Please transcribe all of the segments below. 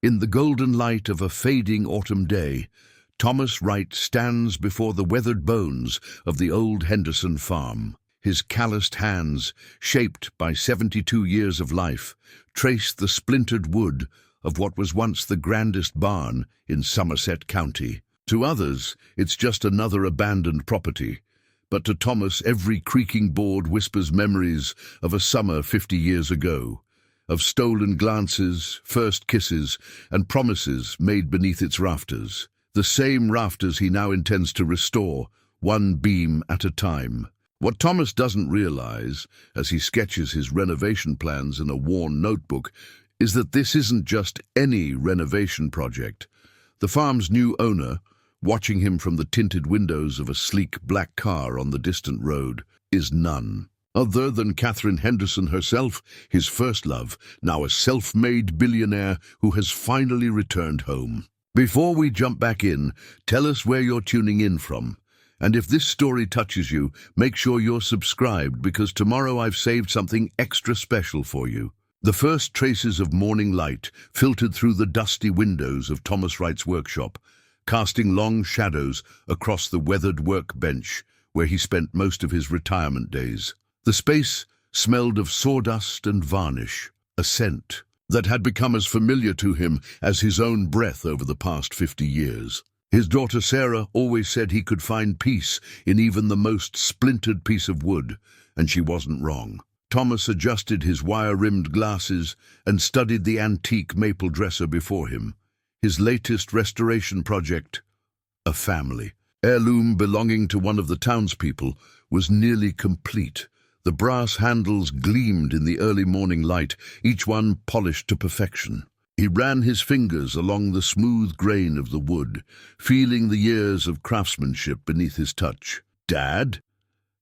In the golden light of a fading autumn day, Thomas Wright stands before the weathered bones of the old Henderson farm. His calloused hands, shaped by 72 years of life, trace the splintered wood of what was once the grandest barn in Somerset County. To others, it's just another abandoned property, but to Thomas, every creaking board whispers memories of a summer 50 years ago, of stolen glances, first kisses, and promises made beneath its rafters. The same rafters he now intends to restore, one beam at a time. What Thomas doesn't realize, as he sketches his renovation plans in a worn notebook, is that this isn't just any renovation project. The farm's new owner, watching him from the tinted windows of a sleek black car on the distant road, is none other than Katherine Henderson herself, his first love, now a self-made billionaire who has finally returned home. Before we jump back in, tell us where you're tuning in from. And if this story touches you, make sure you're subscribed, because tomorrow I've saved something extra special for you. The first traces of morning light filtered through the dusty windows of Thomas Wright's workshop, casting long shadows across the weathered workbench where he spent most of his retirement days. The space smelled of sawdust and varnish, a scent that had become as familiar to him as his own breath over the past 50 years. His daughter Sarah always said he could find peace in even the most splintered piece of wood, and she wasn't wrong. Thomas adjusted his wire-rimmed glasses and studied the antique maple dresser before him. His latest restoration project, a family heirloom belonging to one of the townspeople, was nearly complete. The brass handles gleamed in the early morning light, each one polished to perfection. He ran his fingers along the smooth grain of the wood, feeling the years of craftsmanship beneath his touch. "Dad?"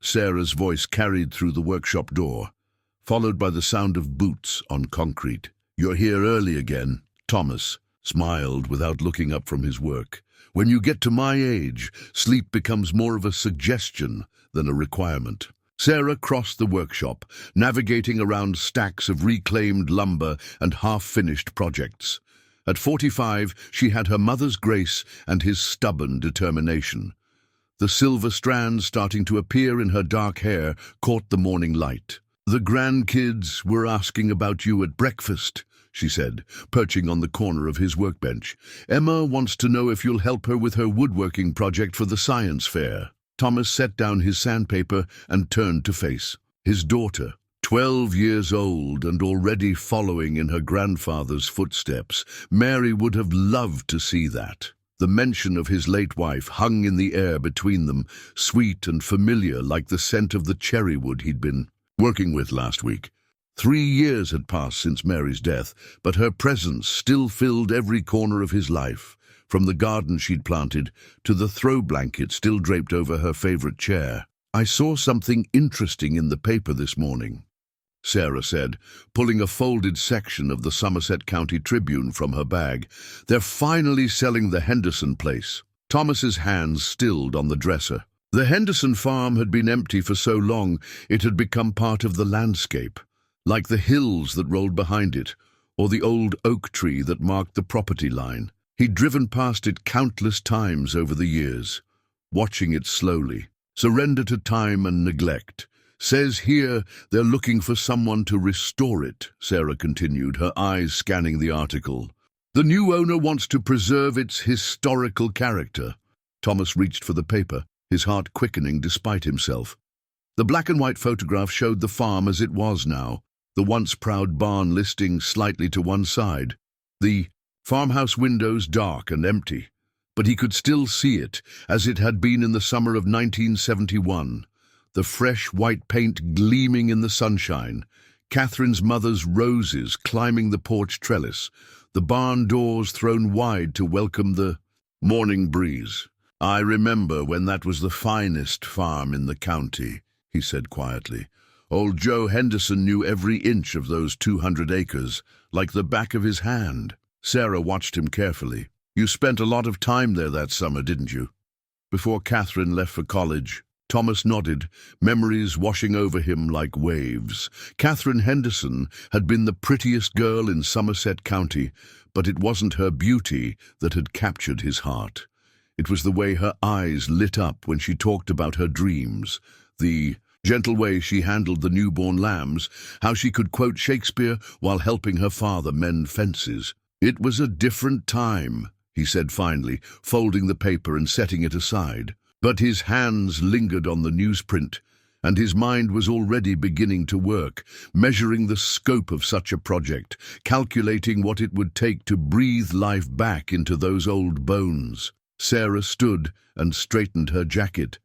Sarah's voice carried through the workshop door, followed by the sound of boots on concrete. "You're here early again." Thomas smiled without looking up from his work. "When you get to my age, sleep becomes more of a suggestion than a requirement." Sarah crossed the workshop, navigating around stacks of reclaimed lumber and half-finished projects. At 45, she had her mother's grace and his stubborn determination. The silver strands starting to appear in her dark hair caught the morning light. "The grandkids were asking about you at breakfast," she said, perching on the corner of his workbench. "Emma wants to know if you'll help her with her woodworking project for the science fair." Thomas set down his sandpaper and turned to face his daughter. 12 years old and already following in her grandfather's footsteps, Mary would have loved to see that. The mention of his late wife hung in the air between them, sweet and familiar like the scent of the cherry wood he'd been working with last week. 3 years had passed since Mary's death, but her presence still filled every corner of his life, from the garden she'd planted to the throw blanket still draped over her favorite chair. "I saw something interesting in the paper this morning," Sarah said, pulling a folded section of the Somerset County Tribune from her bag. "They're finally selling the Henderson place." Thomas's hands stilled on the dresser. The Henderson farm had been empty for so long it had become part of the landscape, like the hills that rolled behind it, or the old oak tree that marked the property line. He'd driven past it countless times over the years, watching it slowly surrender to time and neglect. "Says here they're looking for someone to restore it," Sarah continued, her eyes scanning the article. "The new owner wants to preserve its historical character." Thomas reached for the paper, his heart quickening despite himself. The black and white photograph showed the farm as it was now, the once proud barn listing slightly to one side, the farmhouse windows dark and empty, but he could still see it as it had been in the summer of 1971, the fresh white paint gleaming in the sunshine, Catherine's mother's roses climbing the porch trellis, the barn doors thrown wide to welcome the morning breeze. "I remember when that was the finest farm in the county," he said quietly. "Old Joe Henderson knew every inch of those 200 acres, like the back of his hand." Sarah watched him carefully. "You spent a lot of time there that summer, didn't you?" "Before Katherine left for college," Thomas nodded, memories washing over him like waves. Katherine Henderson had been the prettiest girl in Somerset County, but it wasn't her beauty that had captured his heart. It was the way her eyes lit up when she talked about her dreams, the gentle way she handled the newborn lambs, how she could quote Shakespeare while helping her father mend fences. "It was a different time," he said finally, folding the paper and setting it aside. But his hands lingered on the newsprint, and his mind was already beginning to work, measuring the scope of such a project, calculating what it would take to breathe life back into those old bones. Sarah stood and straightened her jacket.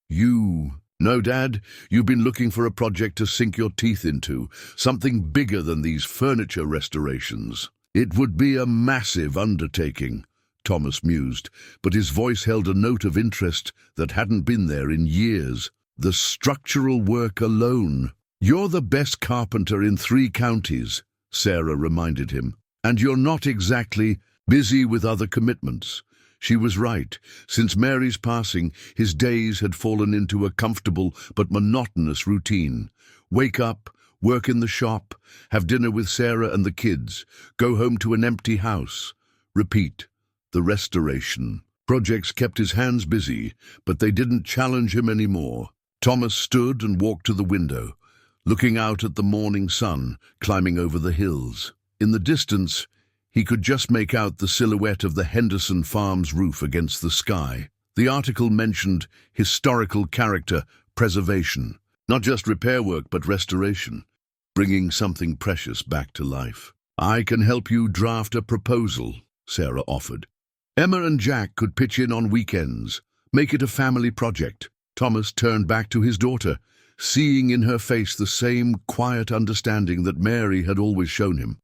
"No, Dad, you've been looking for a project to sink your teeth into, something bigger than these furniture restorations." "It would be a massive undertaking," Thomas mused, but his voice held a note of interest that hadn't been there in years. "The structural work alone." "You're the best carpenter in 3 counties, Sarah reminded him, "and you're not exactly busy with other commitments." She was right. Since Mary's passing, his days had fallen into a comfortable but monotonous routine. Wake up, work in the shop, have dinner with Sarah and the kids, go home to an empty house. Repeat. The restoration projects kept his hands busy, but they didn't challenge him anymore. Thomas stood and walked to the window, looking out at the morning sun climbing over the hills. In the distance, he could just make out the silhouette of the Henderson farm's roof against the sky. The article mentioned historical character preservation, not just repair work but restoration, bringing something precious back to life. "I can help you draft a proposal," Sarah offered. "Emma and Jack could pitch in on weekends, make it a family project." Thomas turned back to his daughter, seeing in her face the same quiet understanding that Mary had always shown him.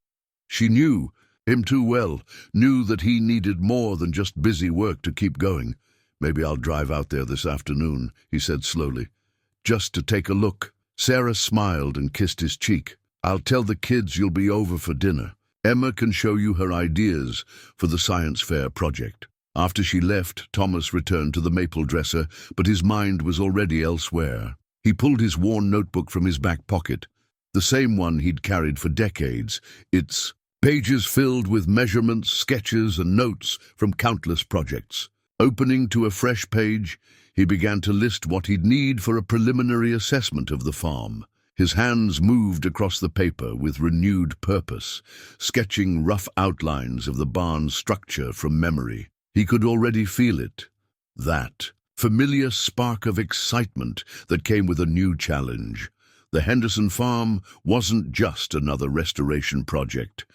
She knew him too well, knew that he needed more than just busy work to keep going. "Maybe I'll drive out there this afternoon," he said slowly, "just to take a look." Sarah smiled and kissed his cheek. "I'll tell the kids you'll be over for dinner. Emma can show you her ideas for the science fair project." After she left, Thomas returned to the maple dresser, but his mind was already elsewhere. He pulled his worn notebook from his back pocket, the same one he'd carried for decades, its pages filled with measurements, sketches, and notes from countless projects. Opening to a fresh page, he began to list what he'd need for a preliminary assessment of the farm. His hands moved across the paper with renewed purpose, sketching rough outlines of the barn's structure from memory. He could already feel it, that familiar spark of excitement that came with a new challenge. The Henderson farm wasn't just another restoration project.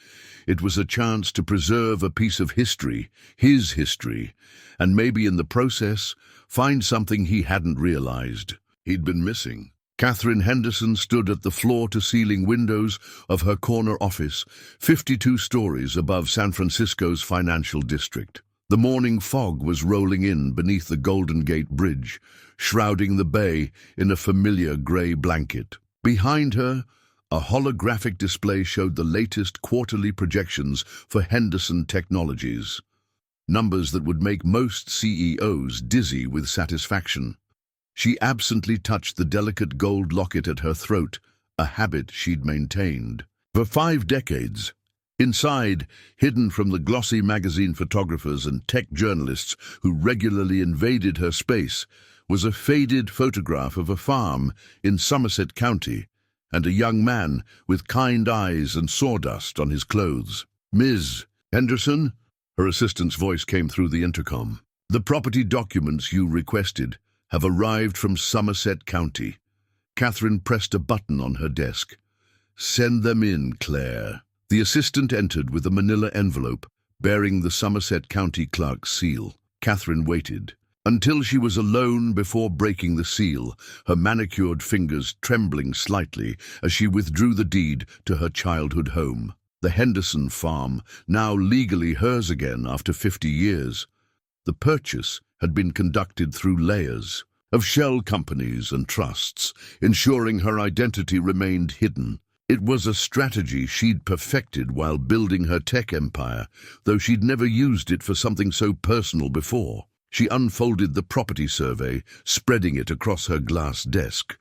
It was a chance to preserve a piece of history, his history, and maybe in the process, find something he hadn't realized he'd been missing. Katherine Henderson stood at the floor-to-ceiling windows of her corner office, 52 stories above San Francisco's financial district. The morning fog was rolling in beneath the Golden Gate Bridge, shrouding the bay in a familiar gray blanket. Behind her, a holographic display showed the latest quarterly projections for Henderson Technologies, numbers that would make most CEOs dizzy with satisfaction. She absently touched the delicate gold locket at her throat, a habit she'd maintained for 5 decades. Inside, hidden from the glossy magazine photographers and tech journalists who regularly invaded her space, was a faded photograph of a farm in Somerset County and a young man with kind eyes and sawdust on his clothes. "Ms. Henderson?" Her assistant's voice came through the intercom. "The property documents you requested have arrived from Somerset County." Katherine pressed a button on her desk. "Send them in, Claire." The assistant entered with a manila envelope bearing the Somerset County clerk's seal. Katherine waited until she was alone before breaking the seal, her manicured fingers trembling slightly as she withdrew the deed to her childhood home. The Henderson farm, now legally hers again after 50 years. The purchase had been conducted through layers of shell companies and trusts, ensuring her identity remained hidden. It was a strategy she'd perfected while building her tech empire, though she'd never used it for something so personal before. She unfolded the property survey, spreading it across her glass desk.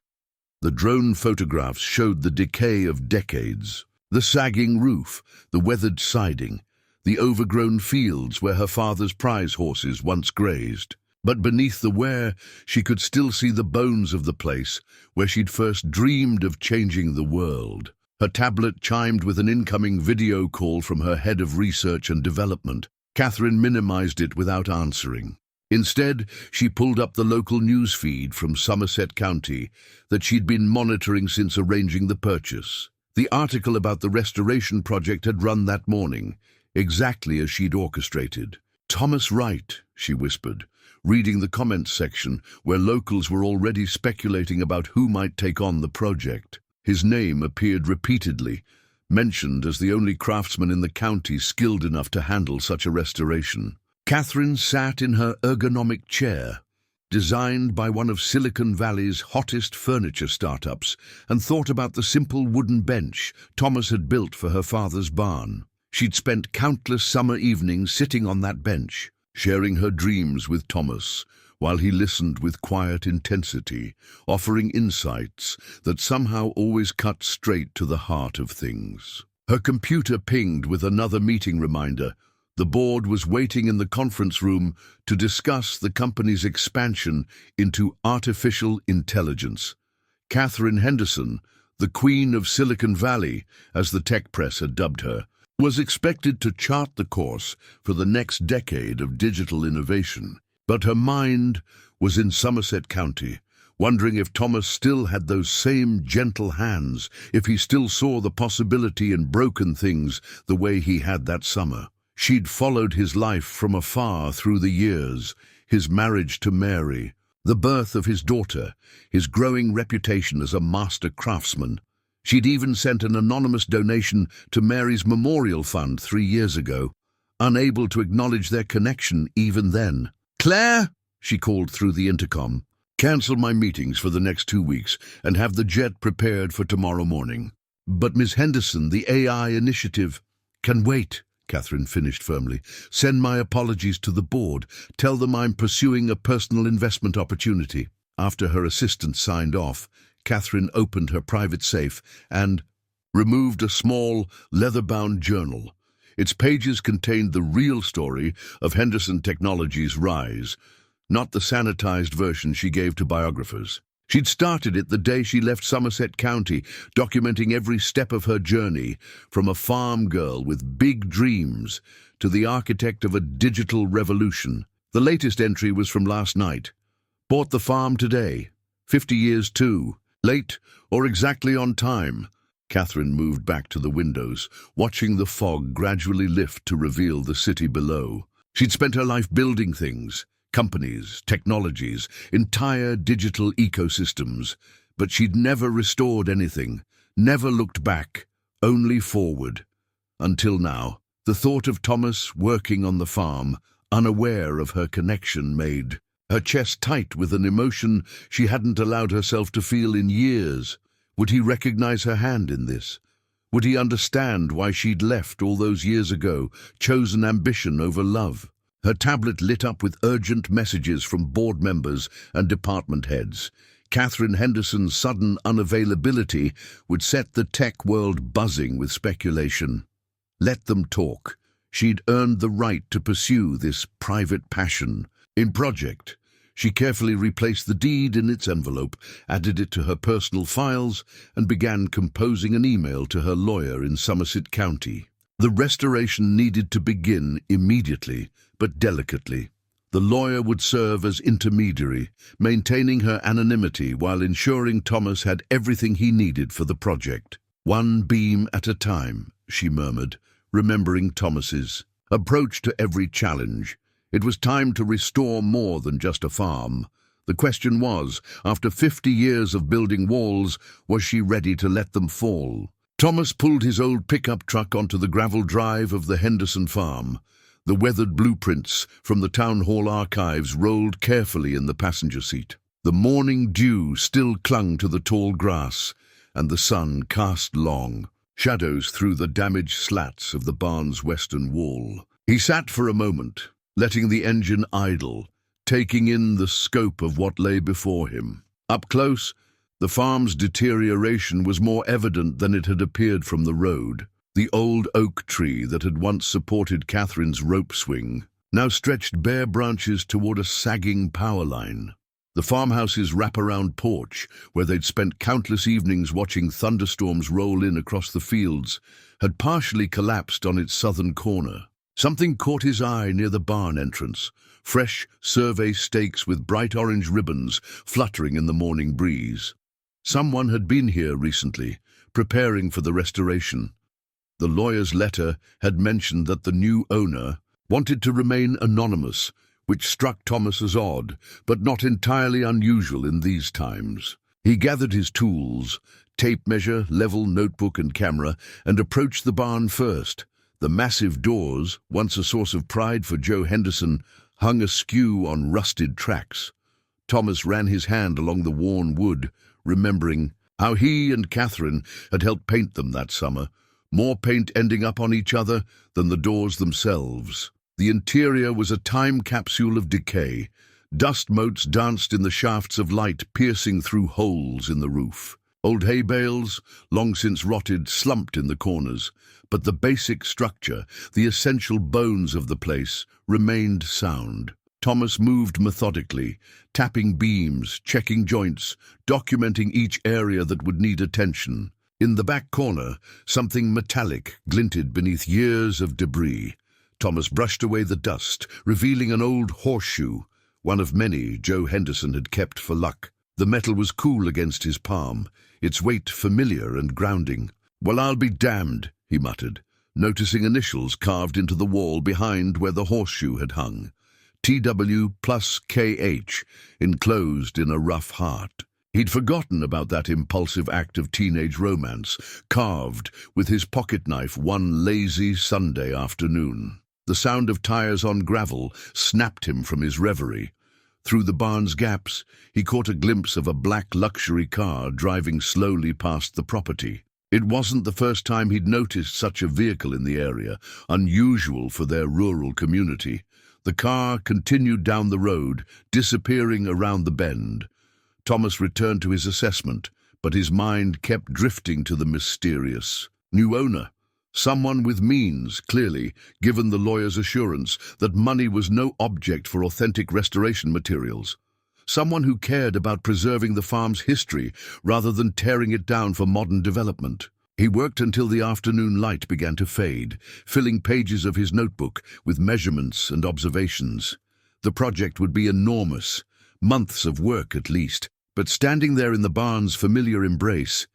The drone photographs showed the decay of decades. The sagging roof, the weathered siding, the overgrown fields where her father's prize horses once grazed. But beneath the wear, she could still see the bones of the place where she'd first dreamed of changing the world. Her tablet chimed with an incoming video call from her head of research and development. Katherine minimized it without answering. Instead, she pulled up the local news feed from Somerset County that she'd been monitoring since arranging the purchase. The article about the restoration project had run that morning, exactly as she'd orchestrated. "Thomas Wright," she whispered, reading the comments section where locals were already speculating about who might take on the project. His name appeared repeatedly, mentioned as the only craftsman in the county skilled enough to handle such a restoration. Katherine sat in her ergonomic chair, designed by one of Silicon Valley's hottest furniture startups, and thought about the simple wooden bench Thomas had built for her father's barn. She'd spent countless summer evenings sitting on that bench, sharing her dreams with Thomas, while he listened with quiet intensity, offering insights that somehow always cut straight to the heart of things. Her computer pinged with another meeting reminder. The board was waiting in the conference room to discuss the company's expansion into artificial intelligence. Katherine Henderson, the Queen of Silicon Valley, as the tech press had dubbed her, was expected to chart the course for the next decade of digital innovation. But her mind was in Somerset County, wondering if Thomas still had those same gentle hands, if he still saw the possibility in broken things the way he had that summer. She'd followed his life from afar through the years, his marriage to Mary, the birth of his daughter, his growing reputation as a master craftsman. She'd even sent an anonymous donation to Mary's memorial fund 3 years ago, unable to acknowledge their connection even then. "Claire," she called through the intercom, "cancel my meetings for the next 2 weeks and have the jet prepared for tomorrow morning." "But Miss Henderson, the AI initiative—" "Can wait," Katherine finished firmly. "Send my apologies to the board. Tell them I'm pursuing a personal investment opportunity." After her assistant signed off, Katherine opened her private safe and removed a small, leather-bound journal. Its pages contained the real story of Henderson Technologies' rise, not the sanitized version she gave to biographers. She'd started it the day she left Somerset County, documenting every step of her journey, from a farm girl with big dreams to the architect of a digital revolution. The latest entry was from last night. "Bought the farm today. 50 years too. Late or exactly on time." Katherine moved back to the windows, watching the fog gradually lift to reveal the city below. She'd spent her life building things, companies, technologies, entire digital ecosystems, but she'd never restored anything, never looked back, only forward. Until now, the thought of Thomas working on the farm, unaware of her connection, made her chest tight with an emotion she hadn't allowed herself to feel in years. Would he recognize her hand in this? Would he understand why she'd left all those years ago, chosen ambition over love? Her tablet lit up with urgent messages from board members and department heads. Katherine Henderson's sudden unavailability would set the tech world buzzing with speculation. Let them talk. She'd earned the right to pursue this private passion. In Project, she carefully replaced the deed in its envelope, added it to her personal files, and began composing an email to her lawyer in Somerset County. The restoration needed to begin immediately, but delicately. The lawyer would serve as intermediary, maintaining her anonymity while ensuring Thomas had everything he needed for the project. "One beam at a time," she murmured, remembering Thomas's approach to every challenge. It was time to restore more than just a farm. The question was, after 50 years of building walls, was she ready to let them fall? Thomas pulled his old pickup truck onto the gravel drive of the Henderson farm. The weathered blueprints from the town hall archives rolled carefully in the passenger seat. The morning dew still clung to the tall grass, and the sun cast long shadows through the damaged slats of the barn's western wall. He sat for a moment, letting the engine idle, taking in the scope of what lay before him. Up close, the farm's deterioration was more evident than it had appeared from the road. The old oak tree that had once supported Catherine's rope swing now stretched bare branches toward a sagging power line. The farmhouse's wraparound porch, where they'd spent countless evenings watching thunderstorms roll in across the fields, had partially collapsed on its southern corner. Something caught his eye near the barn entrance, fresh survey stakes with bright orange ribbons fluttering in the morning breeze. Someone had been here recently, preparing for the restoration. The lawyer's letter had mentioned that the new owner wanted to remain anonymous, which struck Thomas as odd, but not entirely unusual in these times. He gathered his tools, tape measure, level, notebook and camera, and approached the barn first. The massive doors, once a source of pride for Joe Henderson, hung askew on rusted tracks. Thomas ran his hand along the worn wood, remembering how he and Katherine had helped paint them that summer, more paint ending up on each other than the doors themselves. The interior was a time capsule of decay. Dust motes danced in the shafts of light piercing through holes in the roof. Old hay bales, long since rotted, slumped in the corners, but the basic structure, the essential bones of the place, remained sound. Thomas moved methodically, tapping beams, checking joints, documenting each area that would need attention. In the back corner, something metallic glinted beneath years of debris. Thomas brushed away the dust, revealing an old horseshoe, one of many Joe Henderson had kept for luck. The metal was cool against his palm, its weight familiar and grounding. "Well, I'll be damned," he muttered, noticing initials carved into the wall behind where the horseshoe had hung. TW plus KH, enclosed in a rough heart. He'd forgotten about that impulsive act of teenage romance, carved with his pocket knife one lazy Sunday afternoon. The sound of tires on gravel snapped him from his reverie. Through the barn's gaps, he caught a glimpse of a black luxury car driving slowly past the property. It wasn't the first time he'd noticed such a vehicle in the area, unusual for their rural community. The car continued down the road, disappearing around the bend. Thomas returned to his assessment, but his mind kept drifting to the mysterious new owner. Someone with means, clearly, given the lawyer's assurance that money was no object for authentic restoration materials. Someone who cared about preserving the farm's history rather than tearing it down for modern development. He worked until the afternoon light began to fade, filling pages of his notebook with measurements and observations. The project would be enormous, months of work at least, but standing there in the barn's familiar embrace,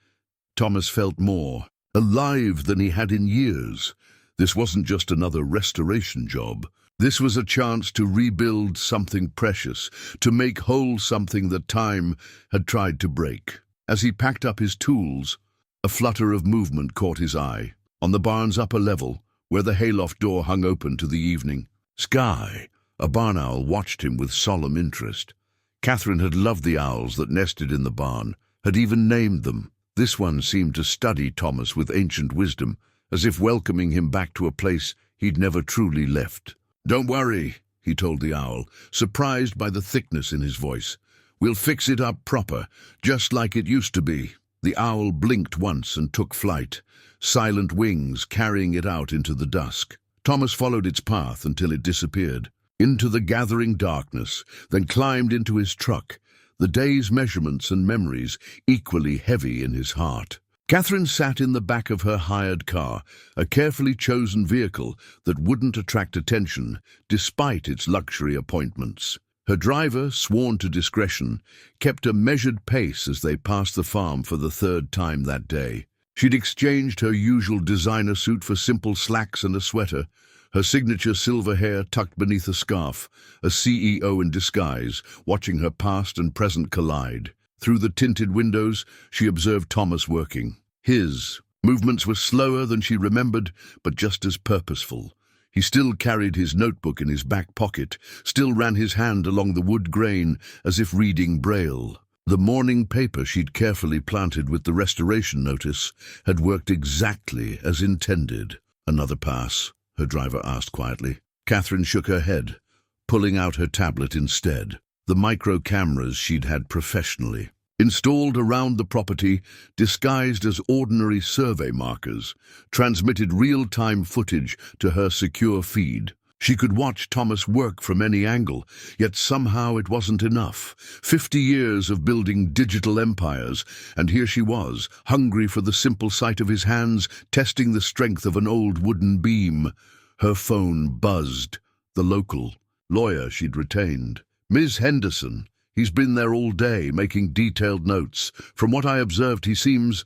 Thomas felt more alive than he had in years. This wasn't just another restoration job. This was a chance to rebuild something precious, to make whole something that time had tried to break. As he packed up his tools, a flutter of movement caught his eye. On the barn's upper level, where the hayloft door hung open to the evening sky, a barn owl watched him with solemn interest. Katherine had loved the owls that nested in the barn, had even named them. This one seemed to study Thomas with ancient wisdom, as if welcoming him back to a place he'd never truly left. "Don't worry," he told the owl, surprised by the thickness in his voice. "We'll fix it up proper, just like it used to be." The owl blinked once and took flight, silent wings carrying it out into the dusk. Thomas followed its path until it disappeared, into the gathering darkness, then climbed into his truck, the day's measurements and memories equally heavy in his heart. Katherine sat in the back of her hired car, a carefully chosen vehicle that wouldn't attract attention despite its luxury appointments. Her driver, sworn to discretion, kept a measured pace as they passed the farm for the third time that day. She'd exchanged her usual designer suit for simple slacks and a sweater, her signature silver hair tucked beneath a scarf, a CEO in disguise, watching her past and present collide. Through the tinted windows, she observed Thomas working. His movements were slower than she remembered, but just as purposeful. He still carried his notebook in his back pocket, still ran his hand along the wood grain as if reading Braille. The morning paper she'd carefully planted with the restoration notice had worked exactly as intended. "Another pass?" her driver asked quietly. Katherine shook her head. pulling out her tablet instead. The micro cameras she'd had professionally installed around the property, disguised as ordinary survey markers, transmitted real-time footage to her secure feed. She could watch Thomas work from any angle, yet somehow it wasn't enough. 50 years of building digital empires, and here she was, hungry for the simple sight of his hands, testing the strength of an old wooden beam. Her phone buzzed. The local lawyer she'd retained. "Ms. Henderson. He's been there all day, making detailed notes. From what I observed, he seems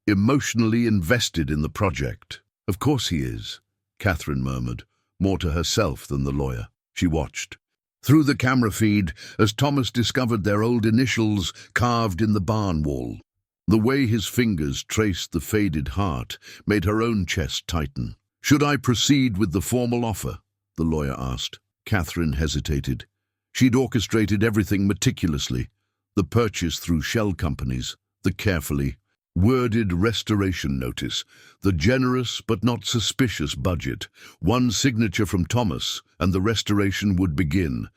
emotionally invested in the project." "Of course he is," Katherine murmured, more to herself than the lawyer. She watched through the camera feed as Thomas discovered their old initials carved in the barn wall. The way his fingers traced the faded heart made her own chest tighten. "Should I proceed with the formal offer?" the lawyer asked. Katherine hesitated. She'd orchestrated everything meticulously, the purchase through shell companies, the carefully worded restoration notice, the generous but not suspicious budget. One signature from Thomas, and the restoration would begin.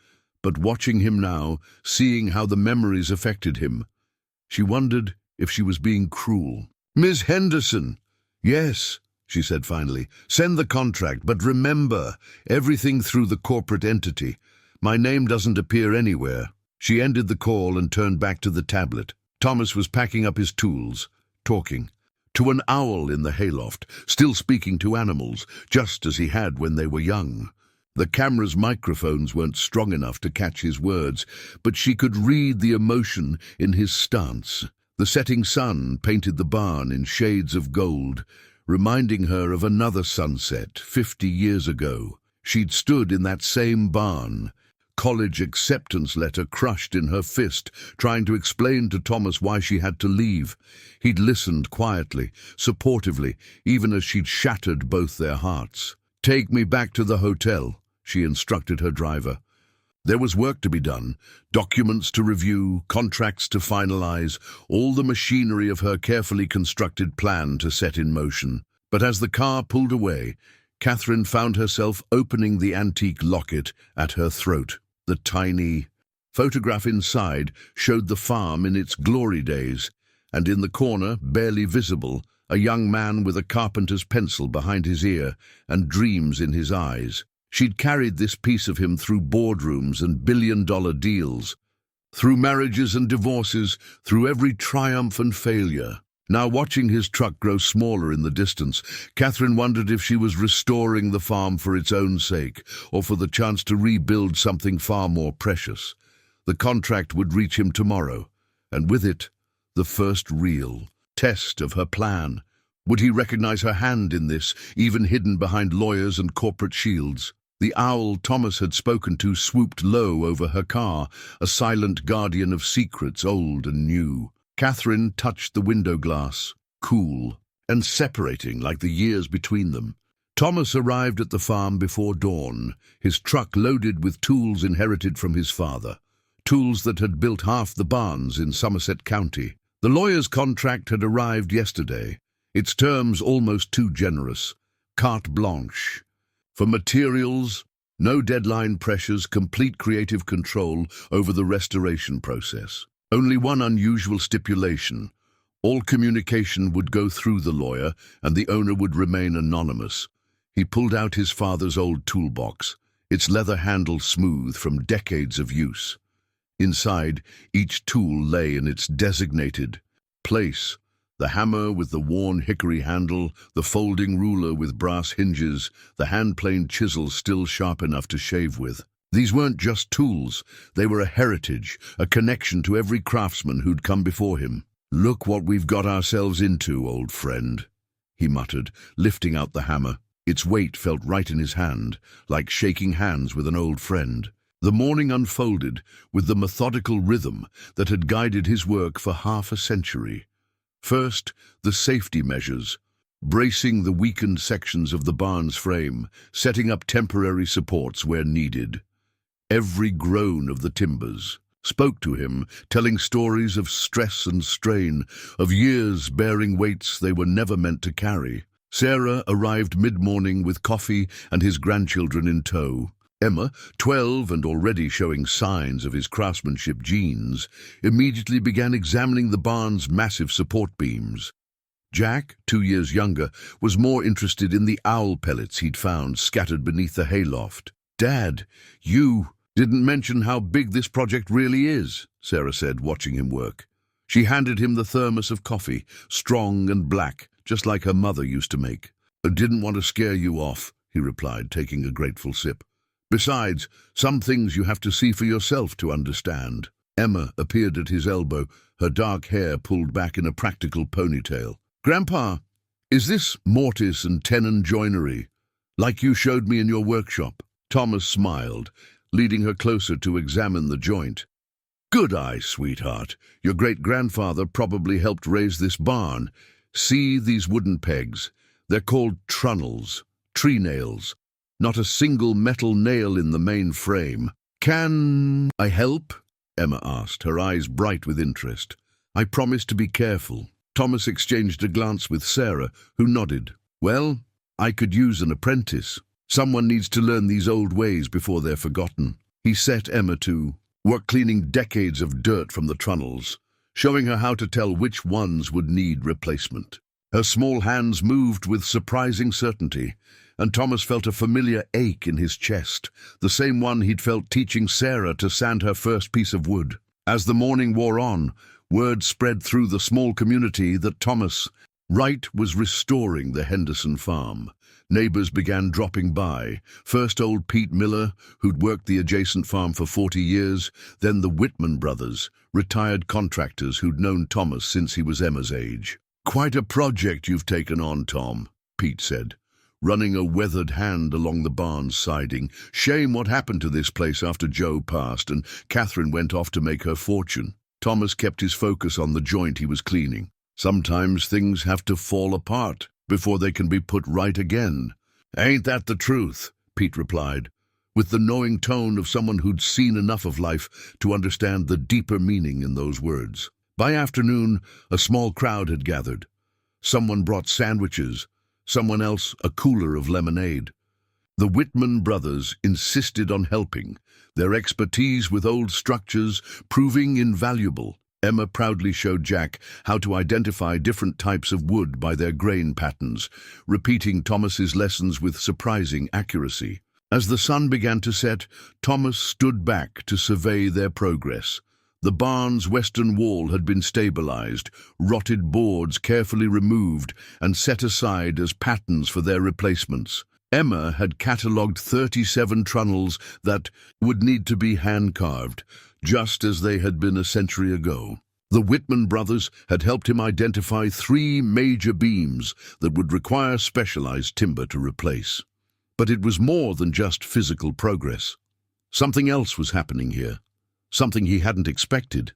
But watching him now, seeing how the memories affected him, she wondered if she was being cruel. "Ms. Henderson." "Yes," she said finally. "Send the contract, but remember, everything through the corporate entity. My name doesn't appear anywhere." She ended the call and turned back to the tablet. Thomas was packing up his tools, talking to an owl in the hayloft, still speaking to animals, just as he had when they were young. The camera's microphones weren't strong enough to catch his words, but she could read the emotion in his stance. The setting sun painted the barn in shades of gold, reminding her of another sunset 50 years ago. She'd stood in that same barn, college acceptance letter crushed in her fist, trying to explain to Thomas why she had to leave. He'd listened quietly, supportively, even as she'd shattered both their hearts. "Take me back to the hotel," she instructed her driver. There was work to be done, documents to review, contracts to finalize, all the machinery of her carefully constructed plan to set in motion. But as the car pulled away, Katherine found herself opening the antique locket at her throat. The tiny photograph inside showed the farm in its glory days, and in the corner, barely visible, a young man with a carpenter's pencil behind his ear and dreams in his eyes. She'd carried this piece of him through boardrooms and billion-dollar deals, through marriages and divorces, through every triumph and failure. Now, watching his truck grow smaller in the distance, Katherine wondered if she was restoring the farm for its own sake, or for the chance to rebuild something far more precious. The contract would reach him tomorrow, and with it, the first real test of her plan. Would he recognize her hand in this, even hidden behind lawyers and corporate shields? The owl Thomas had spoken to swooped low over her car, a silent guardian of secrets old and new. Katherine touched the window glass, cool and separating like the years between them. Thomas arrived at the farm before dawn, his truck loaded with tools inherited from his father, tools that had built half the barns in Somerset County. The lawyer's contract had arrived yesterday, its terms almost too generous, carte blanche. For materials, no deadline pressures, complete creative control over the restoration process. Only one unusual stipulation: all communication would go through the lawyer and the owner would remain anonymous. He pulled out his father's old toolbox, its leather handle smooth from decades of use. Inside, each tool lay in its designated place: the hammer with the worn hickory handle, the folding ruler with brass hinges, the hand-planed chisel still sharp enough to shave with. These weren't just tools, they were a heritage, a connection to every craftsman who'd come before him. "Look what we've got ourselves into, old friend," he muttered, lifting out the hammer. Its weight felt right in his hand, like shaking hands with an old friend. The morning unfolded with the methodical rhythm that had guided his work for half a century. First, the safety measures, bracing the weakened sections of the barn's frame, setting up temporary supports where needed. Every groan of the timbers spoke to him, telling stories of stress and strain, of years bearing weights they were never meant to carry. Sarah arrived mid-morning with coffee and his grandchildren in tow. Emma, 12 and already showing signs of his craftsmanship genes, immediately began examining the barn's massive support beams. Jack, 2 years younger, was more interested in the owl pellets he'd found scattered beneath the hayloft. "Dad, you didn't mention how big this project really is," Sarah said, watching him work. She handed him the thermos of coffee, strong and black, just like her mother used to make. "I didn't want to scare you off," he replied, taking a grateful sip. "Besides, some things you have to see for yourself to understand." Emma appeared at his elbow, her dark hair pulled back in a practical ponytail. "Grandpa, is this mortise and tenon joinery, like you showed me in your workshop?" Thomas smiled, leading her closer to examine the joint. "Good eye, sweetheart. Your great-grandfather probably helped raise this barn. See these wooden pegs? They're called trunnels, tree nails. Not a single metal nail in the main frame. "Can I help?" Emma asked, her eyes bright with interest. "I promise to be careful." Thomas exchanged a glance with Sarah, who nodded. "Well, I could use an apprentice. Someone needs to learn these old ways before they're forgotten." He set Emma to work cleaning decades of dirt from the trunnels, showing her how to tell which ones would need replacement. Her small hands moved with surprising certainty, and Thomas felt a familiar ache in his chest, the same one he'd felt teaching Sarah to sand her first piece of wood. As the morning wore on, word spread through the small community that Thomas Wright was restoring the Henderson farm. Neighbors began dropping by, first old Pete Miller, who'd worked the adjacent farm for 40 years, then the Whitman brothers, retired contractors who'd known Thomas since he was Emma's age. "Quite a project you've taken on, Tom," Pete said, running a weathered hand along the barn's siding. "Shame what happened to this place after Joe passed and Katherine went off to make her fortune." Thomas kept his focus on the joint he was cleaning. "Sometimes things have to fall apart before they can be put right again." "Ain't that the truth?" Pete replied, with the knowing tone of someone who'd seen enough of life to understand the deeper meaning in those words. By afternoon, a small crowd had gathered. Someone brought sandwiches, someone else a cooler of lemonade. The Whitman brothers insisted on helping, their expertise with old structures proving invaluable. Emma proudly showed Jack how to identify different types of wood by their grain patterns, repeating Thomas's lessons with surprising accuracy. As the sun began to set, Thomas stood back to survey their progress. The barn's western wall had been stabilized, rotted boards carefully removed and set aside as patterns for their replacements. Emma had catalogued 37 trunnels that would need to be hand-carved, just as they had been a century ago. The Whitman brothers had helped him identify 3 major beams that would require specialized timber to replace. But it was more than just physical progress. Something else was happening here, something he hadn't expected.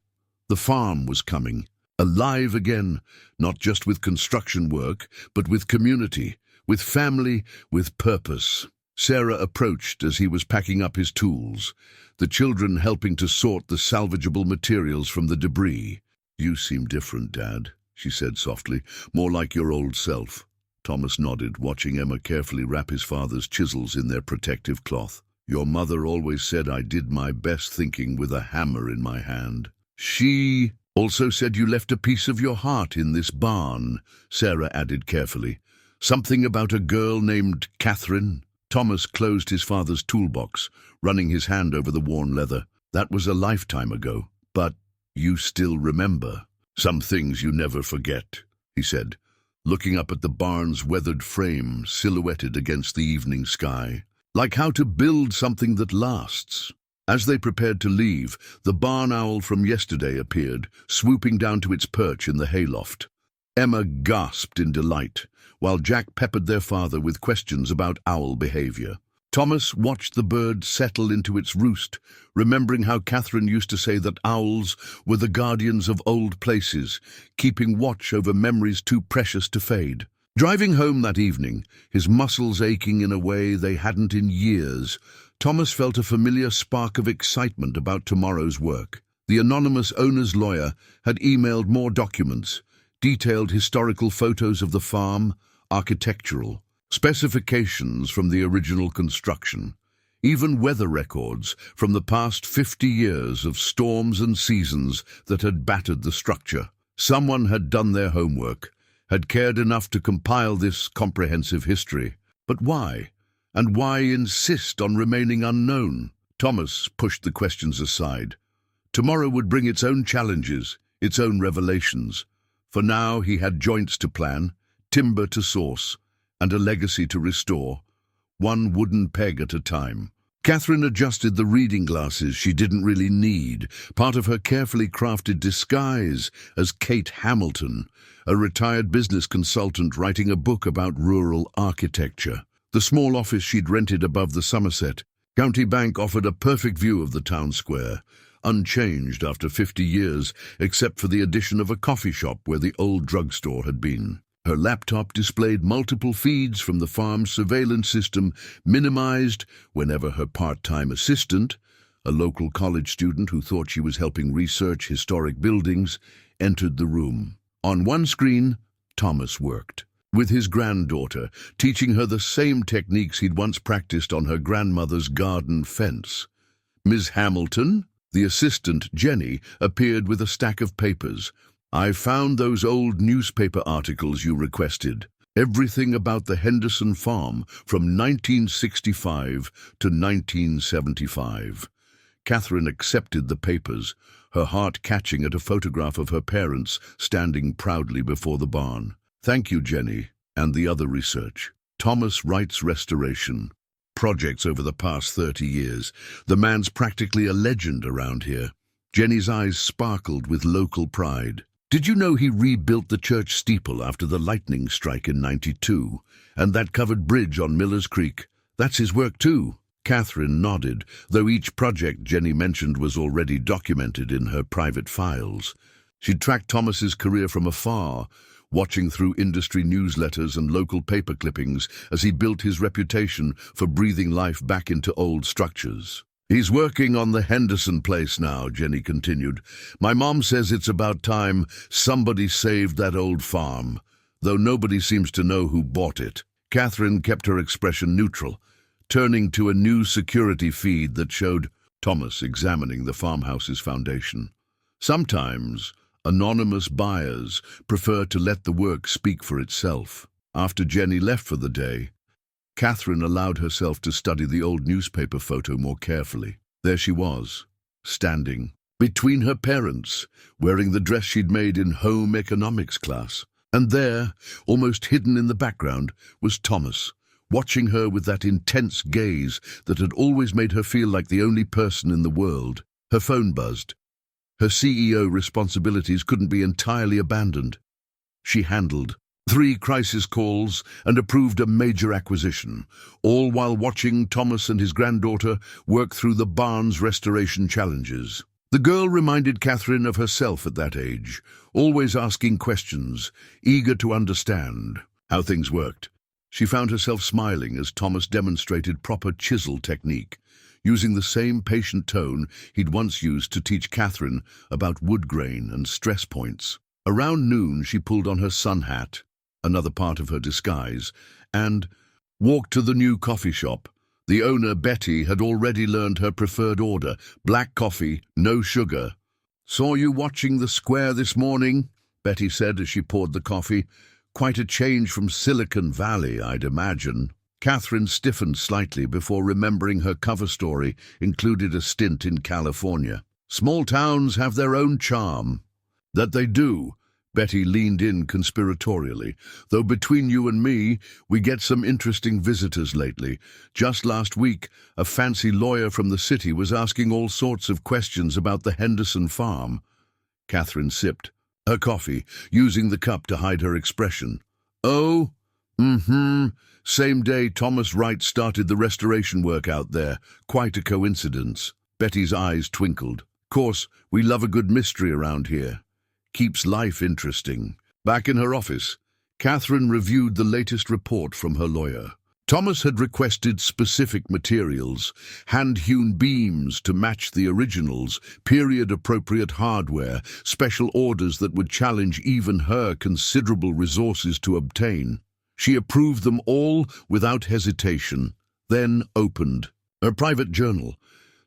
The farm was coming, alive again, not just with construction work, but with community, with family, with purpose. Sarah approached as he was packing up his tools, the children helping to sort the salvageable materials from the debris. "You seem different, Dad," she said softly, "more like your old self." Thomas nodded, watching Emma carefully wrap his father's chisels in their protective cloth. "Your mother always said I did my best thinking with a hammer in my hand." "She also said you left a piece of your heart in this barn," Sarah added carefully. "Something about a girl named Katherine." Thomas closed his father's toolbox, running his hand over the worn leather. "That was a lifetime ago, but you still remember. Some things you never forget," he said, looking up at the barn's weathered frame silhouetted against the evening sky. "Like how to build something that lasts." As they prepared to leave, the barn owl from yesterday appeared, swooping down to its perch in the hayloft. Emma gasped in delight, while Jack peppered their father with questions about owl behavior. Thomas watched the bird settle into its roost, remembering how Katherine used to say that owls were the guardians of old places, keeping watch over memories too precious to fade. Driving home that evening, his muscles aching in a way they hadn't in years, Thomas felt a familiar spark of excitement about tomorrow's work. The anonymous owner's lawyer had emailed more documents, detailed historical photos of the farm, architectural specifications from the original construction. even weather records from the past 50 years of storms and seasons that had battered the structure. Someone had done their homework, had cared enough to compile this comprehensive history. But why? And why insist on remaining unknown? Thomas pushed the questions aside. Tomorrow would bring its own challenges, its own revelations. For now he had joints to plan, timber to source, and a legacy to restore, one wooden peg at a time. Katherine adjusted the reading glasses she didn't really need, part of her carefully crafted disguise as Kate Hamilton, a retired business consultant writing a book about rural architecture. The small office she'd rented above the Somerset County Bank offered a perfect view of the town square, unchanged after 50 years, except for the addition of a coffee shop where the old drugstore had been. Her laptop displayed multiple feeds from the farm's surveillance system, minimized whenever her part-time assistant, a local college student who thought she was helping research historic buildings, entered the room. On one screen, Thomas worked, with his granddaughter, teaching her the same techniques he'd once practiced on her grandmother's garden fence. Ms. Hamilton, the assistant, Jenny, appeared with a stack of papers. "I found those old newspaper articles you requested. Everything about the Henderson farm from 1965 to 1975. Katherine accepted the papers, her heart catching at a photograph of her parents standing proudly before the barn. "Thank you, Jenny, and the other research. Thomas Wright's restoration. Projects over the past 30 years. The man's practically a legend around here." Jenny's eyes sparkled with local pride. "Did you know he rebuilt the church steeple after the lightning strike in '92? And that covered bridge on Miller's Creek? That's his work too." Katherine nodded, though each project Jenny mentioned was already documented in her private files. She'd tracked Thomas's career from afar, watching through industry newsletters and local paper clippings as he built his reputation for breathing life back into old structures. "He's working on the Henderson place now," Jenny continued. "My mom says it's about time somebody saved that old farm, though nobody seems to know who bought it." Katherine kept her expression neutral, turning to a new security feed that showed Thomas examining the farmhouse's foundation. Sometimes anonymous buyers prefer to let the work speak for itself. After Jenny left for the day, Katherine allowed herself to study the old newspaper photo more carefully. There she was, standing between her parents, wearing the dress she'd made in home economics class. And there, almost hidden in the background, was Thomas, watching her with that intense gaze that had always made her feel like the only person in the world. Her phone buzzed. Her CEO responsibilities couldn't be entirely abandoned. She handled 3 crisis calls and approved a major acquisition, all while watching Thomas and his granddaughter work through the barn's restoration challenges. The girl reminded Katherine of herself at that age, always asking questions, eager to understand how things worked. She found herself smiling as Thomas demonstrated proper chisel technique, using the same patient tone he'd once used to teach Katherine about wood grain and stress points. Around noon, she pulled on her sun hat, another part of her disguise, and walked to the new coffee shop. The owner, Betty, had already learned her preferred order: black coffee, no sugar. "Saw you watching the square this morning," Betty said as she poured the coffee. "Quite a change from Silicon Valley, I'd imagine." Katherine stiffened slightly before remembering her cover story included a stint in California. "Small towns have their own charm." "That they do." Betty leaned in conspiratorially. "Though between you and me, we get some interesting visitors lately. Just last week, a fancy lawyer from the city was asking all sorts of questions about the Henderson farm." Katherine sipped her coffee, using the cup to hide her expression. "Oh, same day Thomas Wright started the restoration work out there. Quite a coincidence." Betty's eyes twinkled. "Course, we love a good mystery around here. Keeps life interesting." Back in her office, Katherine reviewed the latest report from her lawyer. Thomas had requested specific materials, hand-hewn beams to match the originals, period-appropriate hardware, special orders that would challenge even her considerable resources to obtain. She approved them all without hesitation, then opened Her private journal.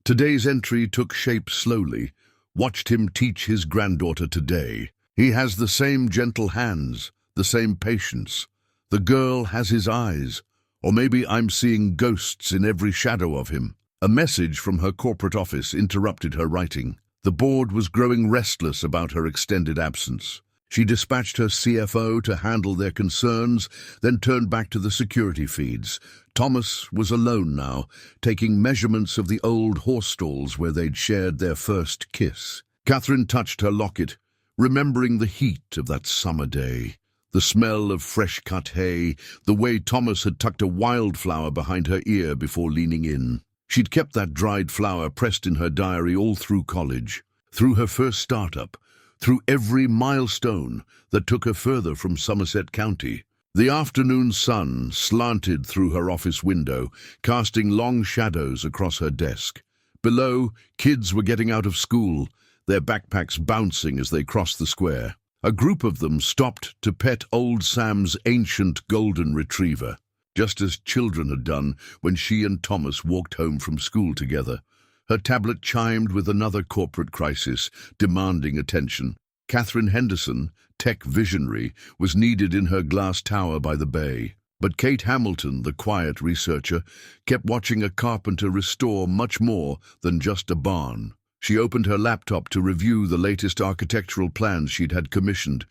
Today's entry took shape slowly. Watched him teach his granddaughter today. He has the same gentle hands, the same patience. The girl has his eyes. Or maybe I'm seeing ghosts in every shadow of him. A message from her corporate office interrupted her writing. The board was growing restless about her extended absence. She dispatched her CFO to handle their concerns, then turned back to the security feeds. Thomas was alone now, taking measurements of the old horse stalls where they'd shared their first kiss. Katherine touched her locket, remembering the heat of that summer day. The smell of fresh-cut hay, the way Thomas had tucked a wildflower behind her ear before leaning in. She'd kept that dried flower pressed in her diary all through college, through her first startup, through every milestone that took her further from Somerset County. The afternoon sun slanted through her office window, casting long shadows across her desk. Below, kids were getting out of school, their backpacks bouncing as they crossed the square. A group of them stopped to pet old Sam's ancient golden retriever, just as children had done when she and Thomas walked home from school together. Her tablet chimed with another corporate crisis, demanding attention. Katherine Henderson, tech visionary, was needed in her glass tower by the bay. But Kate Hamilton, the quiet researcher, kept watching a carpenter restore much more than just a barn. She opened her laptop to review the latest architectural plans she'd had commissioned,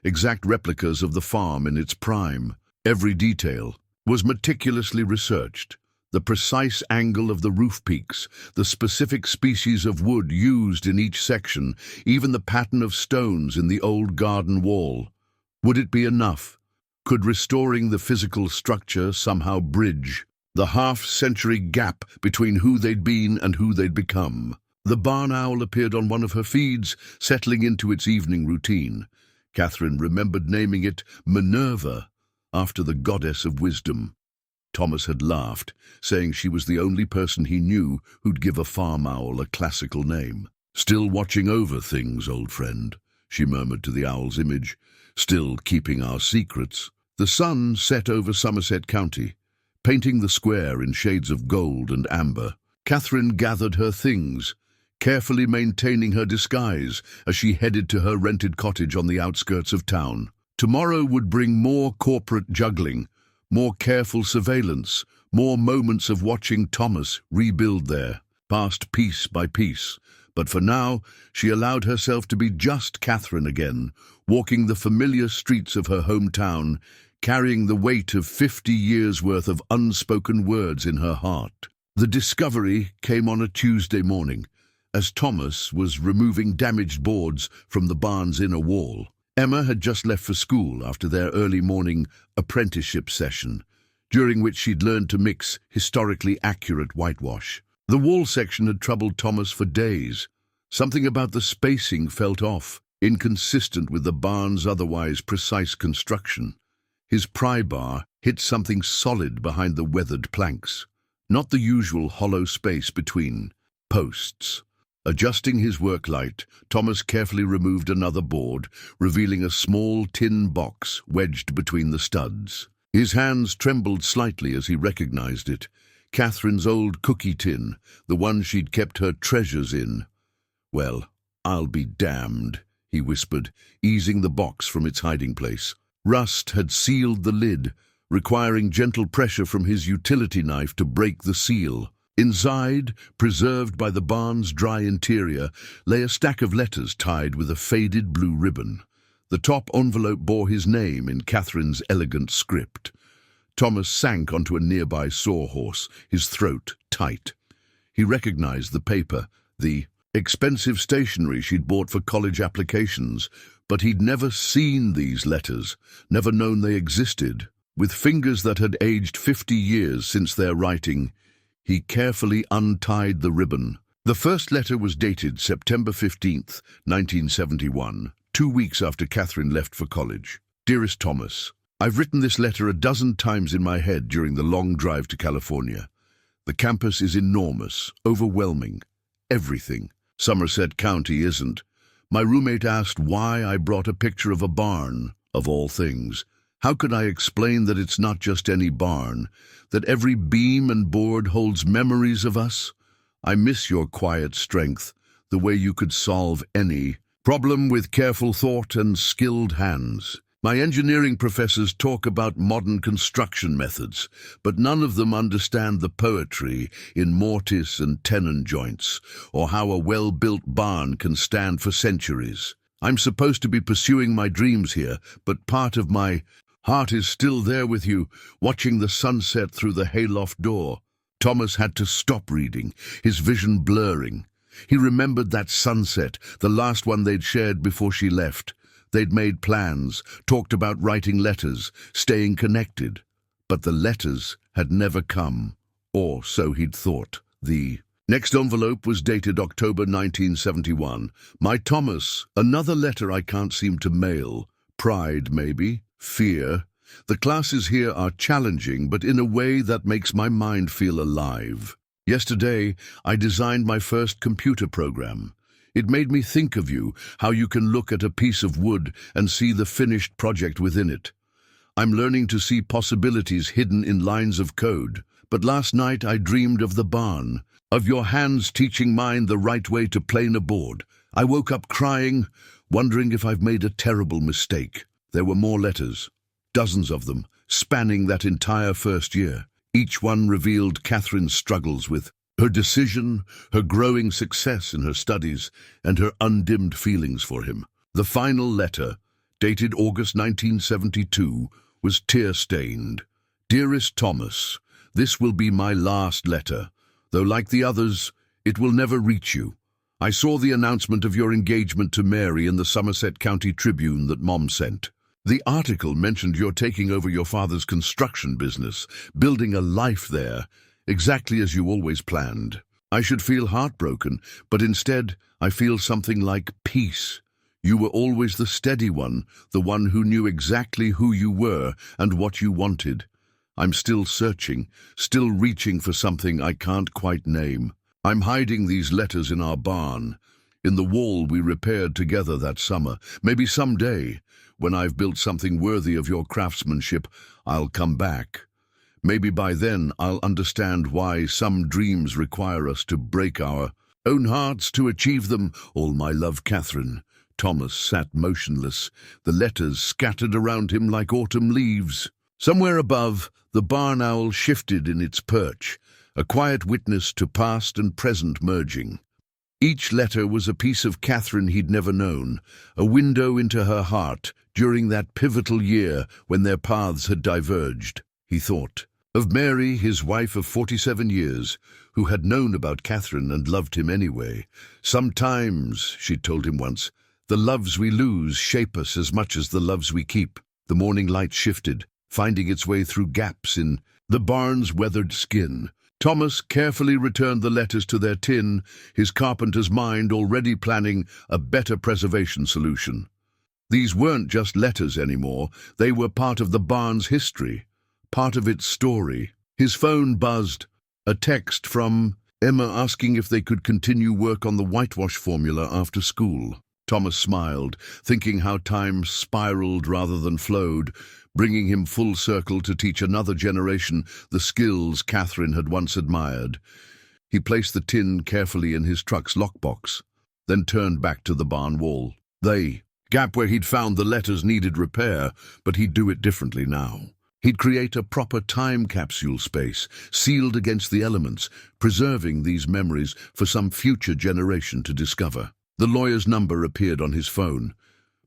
exact replicas of the farm in its prime. Every detail was meticulously researched. The precise angle of the roof peaks, the specific species of wood used in each section, even the pattern of stones in the old garden wall. Would it be enough? Could restoring the physical structure somehow bridge the half-century gap between who they'd been and who they'd become? The barn owl appeared on one of her feeds, settling into its evening routine. Katherine remembered naming it Minerva, after the goddess of wisdom. Thomas had laughed, saying she was the only person he knew who'd give a farm owl a classical name. "Still watching over things, old friend," she murmured to the owl's image. "Still keeping our secrets." The sun set over Somerset County, painting the square in shades of gold and amber. Katherine gathered her things, carefully maintaining her disguise as she headed to her rented cottage on the outskirts of town. Tomorrow would bring more corporate juggling, more careful surveillance, more moments of watching Thomas rebuild there, past piece by piece. But for now, she allowed herself to be just Katherine again, walking the familiar streets of her hometown, carrying the weight of 50 years' worth of unspoken words in her heart. The discovery came on a Tuesday morning, as Thomas was removing damaged boards from the barn's inner wall. Emma had just left for school after their early morning apprenticeship session, during which she'd learned to mix historically accurate whitewash. The wall section had troubled Thomas for days. Something about the spacing felt off, inconsistent with the barn's otherwise precise construction. His pry bar hit something solid behind the weathered planks, not the usual hollow space between posts. Adjusting his work light, Thomas carefully removed another board, revealing a small tin box wedged between the studs. His hands trembled slightly as he recognized it. Katherine's old cookie tin, the one she'd kept her treasures in. "Well, I'll be damned," he whispered, easing the box from its hiding place. Rust had sealed the lid, requiring gentle pressure from his utility knife to break the seal. Inside, preserved by the barn's dry interior, lay a stack of letters tied with a faded blue ribbon. The top envelope bore his name in Katherine's elegant script. Thomas sank onto a nearby sawhorse, his throat tight. He recognized the paper, the expensive stationery she'd bought for college applications, but he'd never seen these letters, never known they existed. With fingers that had aged 50 years since their writing, he carefully untied the ribbon. The first letter was dated September 15th, 1971, 2 weeks after Katherine left for college. "Dearest Thomas, I've written this letter a dozen times in my head during the long drive to California. The campus is enormous, overwhelming. Everything. Somerset County isn't. My roommate asked why I brought a picture of a barn, of all things. How could I explain that it's not just any barn, that every beam and board holds memories of us? I miss your quiet strength, the way you could solve any problem with careful thought and skilled hands. My engineering professors talk about modern construction methods, but none of them understand the poetry in mortise and tenon joints, or how a well-built barn can stand for centuries. I'm supposed to be pursuing my dreams here, but part of my heart is still there with you, watching the sunset through the hayloft door. Thomas had to stop reading, his vision blurring. He remembered that sunset, the last one they'd shared before she left. They'd made plans, talked about writing letters, staying connected. But the letters had never come, or so he'd thought. The next envelope was dated October 1971. My Thomas, another letter I can't seem to mail. Pride, maybe. Fear. The classes here are challenging, but in a way that makes my mind feel alive. Yesterday, I designed my first computer program. It made me think of you, how you can look at a piece of wood and see the finished project within it. I'm learning to see possibilities hidden in lines of code. But last night I dreamed of the barn, of your hands teaching mine the right way to plane a board. I woke up crying, wondering if I've made a terrible mistake. There were more letters, dozens of them, spanning that entire first year. Each one revealed Katherine's struggles with her decision, her growing success in her studies, and her undimmed feelings for him. The final letter, dated August 1972, was tear-stained. Dearest Thomas, this will be my last letter, though like the others, it will never reach you. I saw the announcement of your engagement to Mary in the Somerset County Tribune that Mom sent. The article mentioned you're taking over your father's construction business, building a life there, exactly as you always planned. I should feel heartbroken, but instead I feel something like peace. You were always the steady one, the one who knew exactly who you were and what you wanted. I'm still searching, still reaching for something I can't quite name. I'm hiding these letters in our barn, in the wall we repaired together that summer. Maybe someday, when I've built something worthy of your craftsmanship, I'll come back. Maybe by then I'll understand why some dreams require us to break our own hearts to achieve them. All my love, Katherine. Thomas sat motionless, the letters scattered around him like autumn leaves. Somewhere above, the barn owl shifted in its perch, a quiet witness to past and present merging. Each letter was a piece of Katherine he'd never known, a window into her heart during that pivotal year when their paths had diverged. He thought of Mary, his wife of 47 years, who had known about Katherine and loved him anyway. Sometimes, she told him once, the loves we lose shape us as much as the loves we keep. The morning light shifted, finding its way through gaps in the barn's weathered skin. Thomas carefully returned the letters to their tin, his carpenter's mind already planning a better preservation solution. These weren't just letters anymore, they were part of the barn's history, part of its story. His phone buzzed, a text from Emma asking if they could continue work on the whitewash formula after school. Thomas smiled, thinking how time spiraled rather than flowed, bringing him full circle to teach another generation the skills Katherine had once admired. He placed the tin carefully in his truck's lockbox, then turned back to the barn wall. The gap where he'd found the letters needed repair, but he'd do it differently now. He'd create a proper time capsule space, sealed against the elements, preserving these memories for some future generation to discover. The lawyer's number appeared on his phone,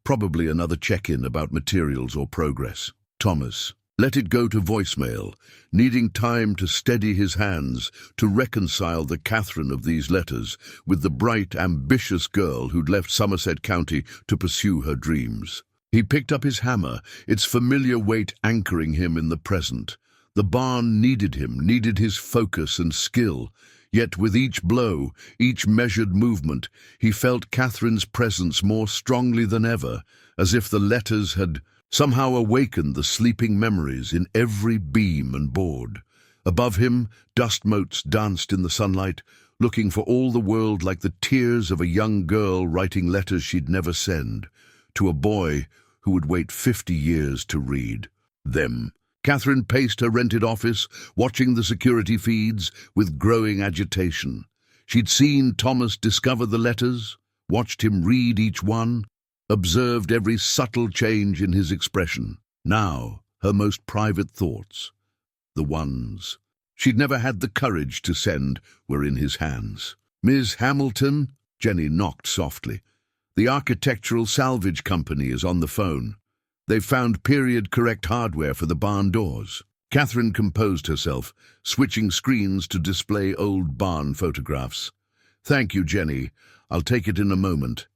probably another check-in about materials or progress. Thomas let it go to voicemail, needing time to steady his hands, to reconcile the Katherine of these letters with the bright, ambitious girl who'd left Somerset County to pursue her dreams. He picked up his hammer, its familiar weight anchoring him in the present. The barn needed him, needed his focus and skill. Yet with each blow, each measured movement, he felt Katherine's presence more strongly than ever, as if the letters had somehow awakened the sleeping memories in every beam and board. Above him, dust motes danced in the sunlight, looking for all the world like the tears of a young girl writing letters she'd never send, to a boy who would wait 50 years to read. Them. Katherine paced her rented office, watching the security feeds with growing agitation. She'd seen Thomas discover the letters, watched him read each one, observed every subtle change in his expression. Now, her most private thoughts, the ones she'd never had the courage to send, were in his hands. "Miss Hamilton?" Jenny knocked softly. "The Architectural Salvage Company is on the phone. They've found period-correct hardware for the barn doors." Katherine composed herself, switching screens to display old barn photographs. "Thank you, Jenny. I'll take it in a moment."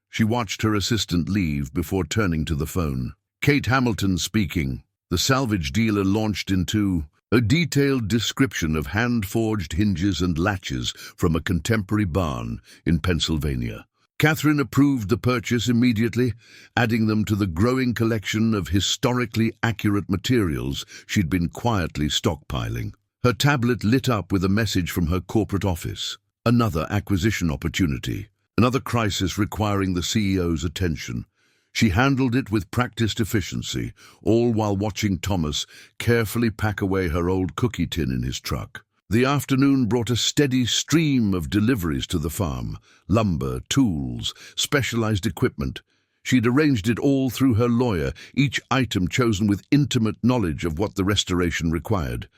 She watched her assistant leave before turning to the phone. "Kate Hamilton speaking." The salvage dealer launched into a detailed description of hand-forged hinges and latches from a contemporary barn in Pennsylvania. Katherine approved the purchase immediately, adding them to the growing collection of historically accurate materials she'd been quietly stockpiling. Her tablet lit up with a message from her corporate office. Another acquisition opportunity, another crisis requiring the CEO's attention. She handled it with practiced efficiency, all while watching Thomas carefully pack away her old cookie tin in his truck. The afternoon brought a steady stream of deliveries to the farm: lumber, tools, specialized equipment. She'd arranged it all through her lawyer, each item chosen with intimate knowledge of what the restoration required.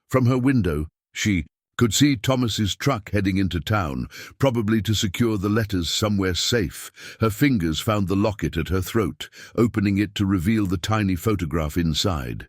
From her window, she could see Thomas's truck heading into town, probably to secure the letters somewhere safe. Her fingers found the locket at her throat, opening it to reveal the tiny photograph inside.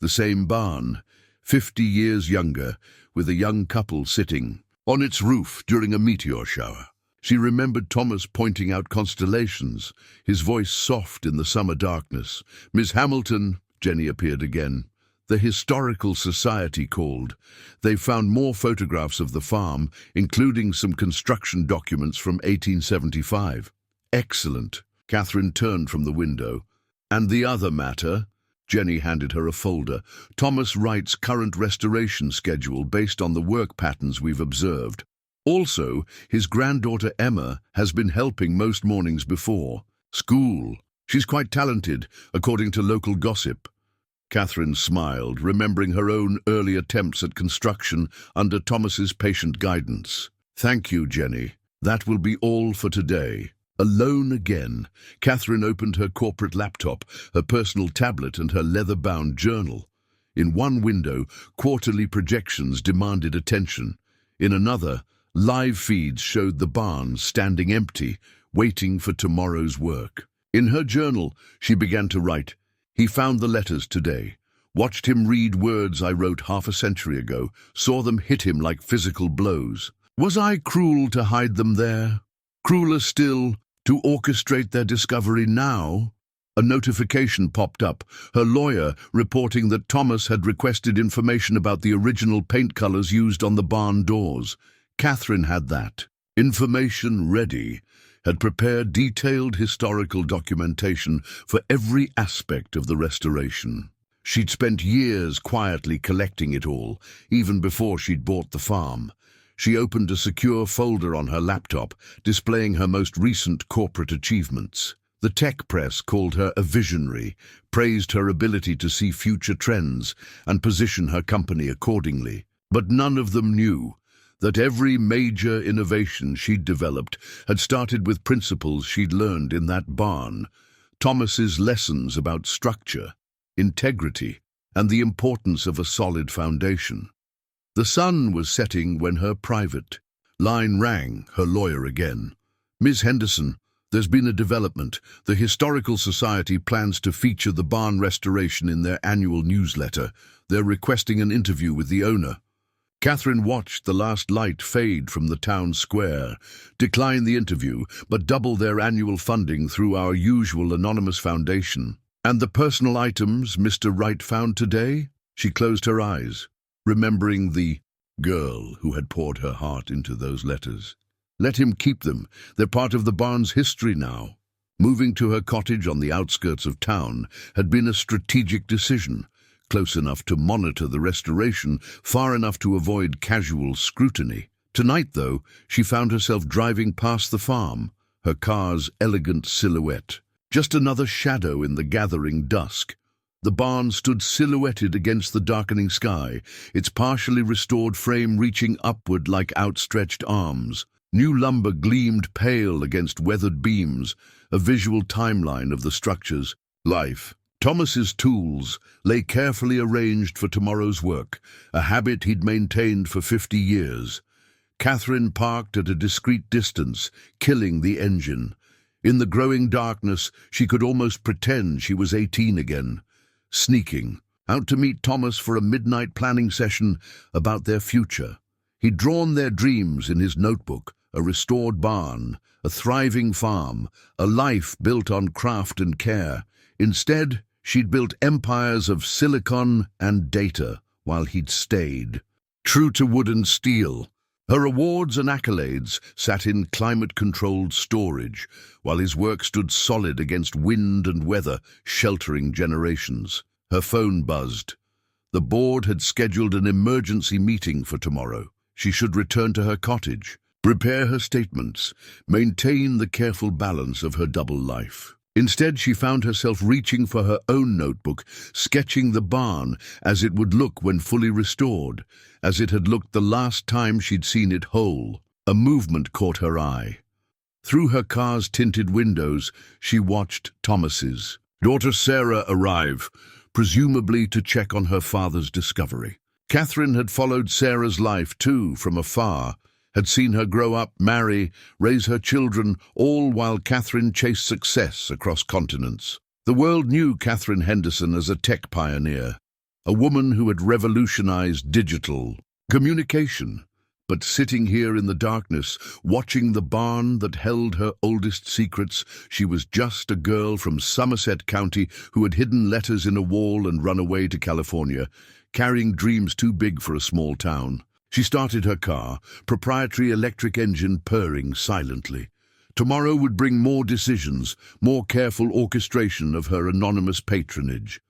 The same barn, 50 years younger, with a young couple sitting on its roof during a meteor shower. She remembered Thomas pointing out constellations, his voice soft in the summer darkness. "Miss Hamilton," Jenny appeared again. "The Historical Society called. They found more photographs of the farm, including some construction documents from 1875. "Excellent." Katherine turned from the window. "And the other matter?" Jenny handed her a folder. "Thomas Wright's current restoration schedule based on the work patterns we've observed. Also, his granddaughter Emma has been helping most mornings before school. She's quite talented, according to local gossip." Katherine smiled, remembering her own early attempts at construction under Thomas's patient guidance. "Thank you, Jenny. That will be all for today." Alone again, Katherine opened her corporate laptop, her personal tablet and her leather-bound journal. In one window, quarterly projections demanded attention. In another, live feeds showed the barn standing empty, waiting for tomorrow's work. In her journal, she began to write, "He found the letters today. Watched him read words I wrote half a century ago, saw them hit him like physical blows. Was I cruel to hide them there? Crueler still, to orchestrate their discovery now?" A notification popped up, her lawyer reporting that Thomas had requested information about the original paint colors used on the barn doors. Katherine had that information ready, had prepared detailed historical documentation for every aspect of the restoration. She'd spent years quietly collecting it all, even before she'd bought the farm. She opened a secure folder on her laptop, displaying her most recent corporate achievements. The tech press called her a visionary, praised her ability to see future trends and position her company accordingly. But none of them knew that every major innovation she'd developed had started with principles she'd learned in that barn. Thomas's lessons about structure, integrity, and the importance of a solid foundation. The sun was setting when her private line rang, her lawyer again. "Ms. Henderson, there's been a development. The Historical Society plans to feature the barn restoration in their annual newsletter. They're requesting an interview with the owner." Katherine watched the last light fade from the town square. "Decline the interview, but double their annual funding through our usual anonymous foundation." "And the personal items Mr. Wright found today?" She closed her eyes, remembering the girl who had poured her heart into those letters. Let him keep them. They're part of the barn's history now. Moving to her cottage on the outskirts of town had been a strategic decision, close enough to monitor the restoration, far enough to avoid casual scrutiny. Tonight, though, she found herself driving past the farm, her car's elegant silhouette, just another shadow in the gathering dusk. The barn stood silhouetted against the darkening sky, its partially restored frame reaching upward like outstretched arms. New lumber gleamed pale against weathered beams, a visual timeline of the structure's life. Thomas's tools lay carefully arranged for tomorrow's work, a habit he'd maintained for 50 years. Katherine parked at a discreet distance, killing the engine. In the growing darkness, she could almost pretend she was 18 again. Sneaking, out to meet Thomas for a midnight planning session about their future. He'd drawn their dreams in his notebook, a restored barn, a thriving farm, a life built on craft and care. Instead, she'd built empires of silicon and data while he'd stayed. True to wood and steel, her awards and accolades sat in climate-controlled storage, while his work stood solid against wind and weather, sheltering generations. Her phone buzzed. The board had scheduled an emergency meeting for tomorrow. She should return to her cottage, prepare her statements, maintain the careful balance of her double life. Instead, she found herself reaching for her own notebook, sketching the barn as it would look when fully restored, as it had looked the last time she'd seen it whole. A movement caught her eye. Through her car's tinted windows, she watched Thomas's daughter Sarah arrive, presumably to check on her father's discovery. Katherine had followed Sarah's life too from afar, had seen her grow up, marry, raise her children, all while Katherine chased success across continents. The world knew Katherine Henderson as a tech pioneer, a woman who had revolutionized digital communication. But sitting here in the darkness, watching the barn that held her oldest secrets, she was just a girl from Somerset County who had hidden letters in a wall and run away to California, carrying dreams too big for a small town. She started her car, proprietary electric engine purring silently. Tomorrow would bring more decisions, more careful orchestration of her anonymous patronage.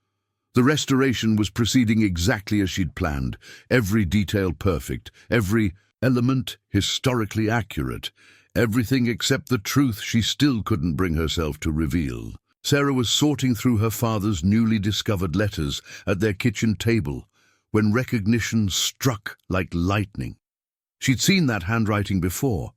The restoration was proceeding exactly as she'd planned, every detail perfect, every element historically accurate, everything except the truth she still couldn't bring herself to reveal. Sarah was sorting through her father's newly discovered letters at their kitchen table, when recognition struck like lightning. She'd seen that handwriting before,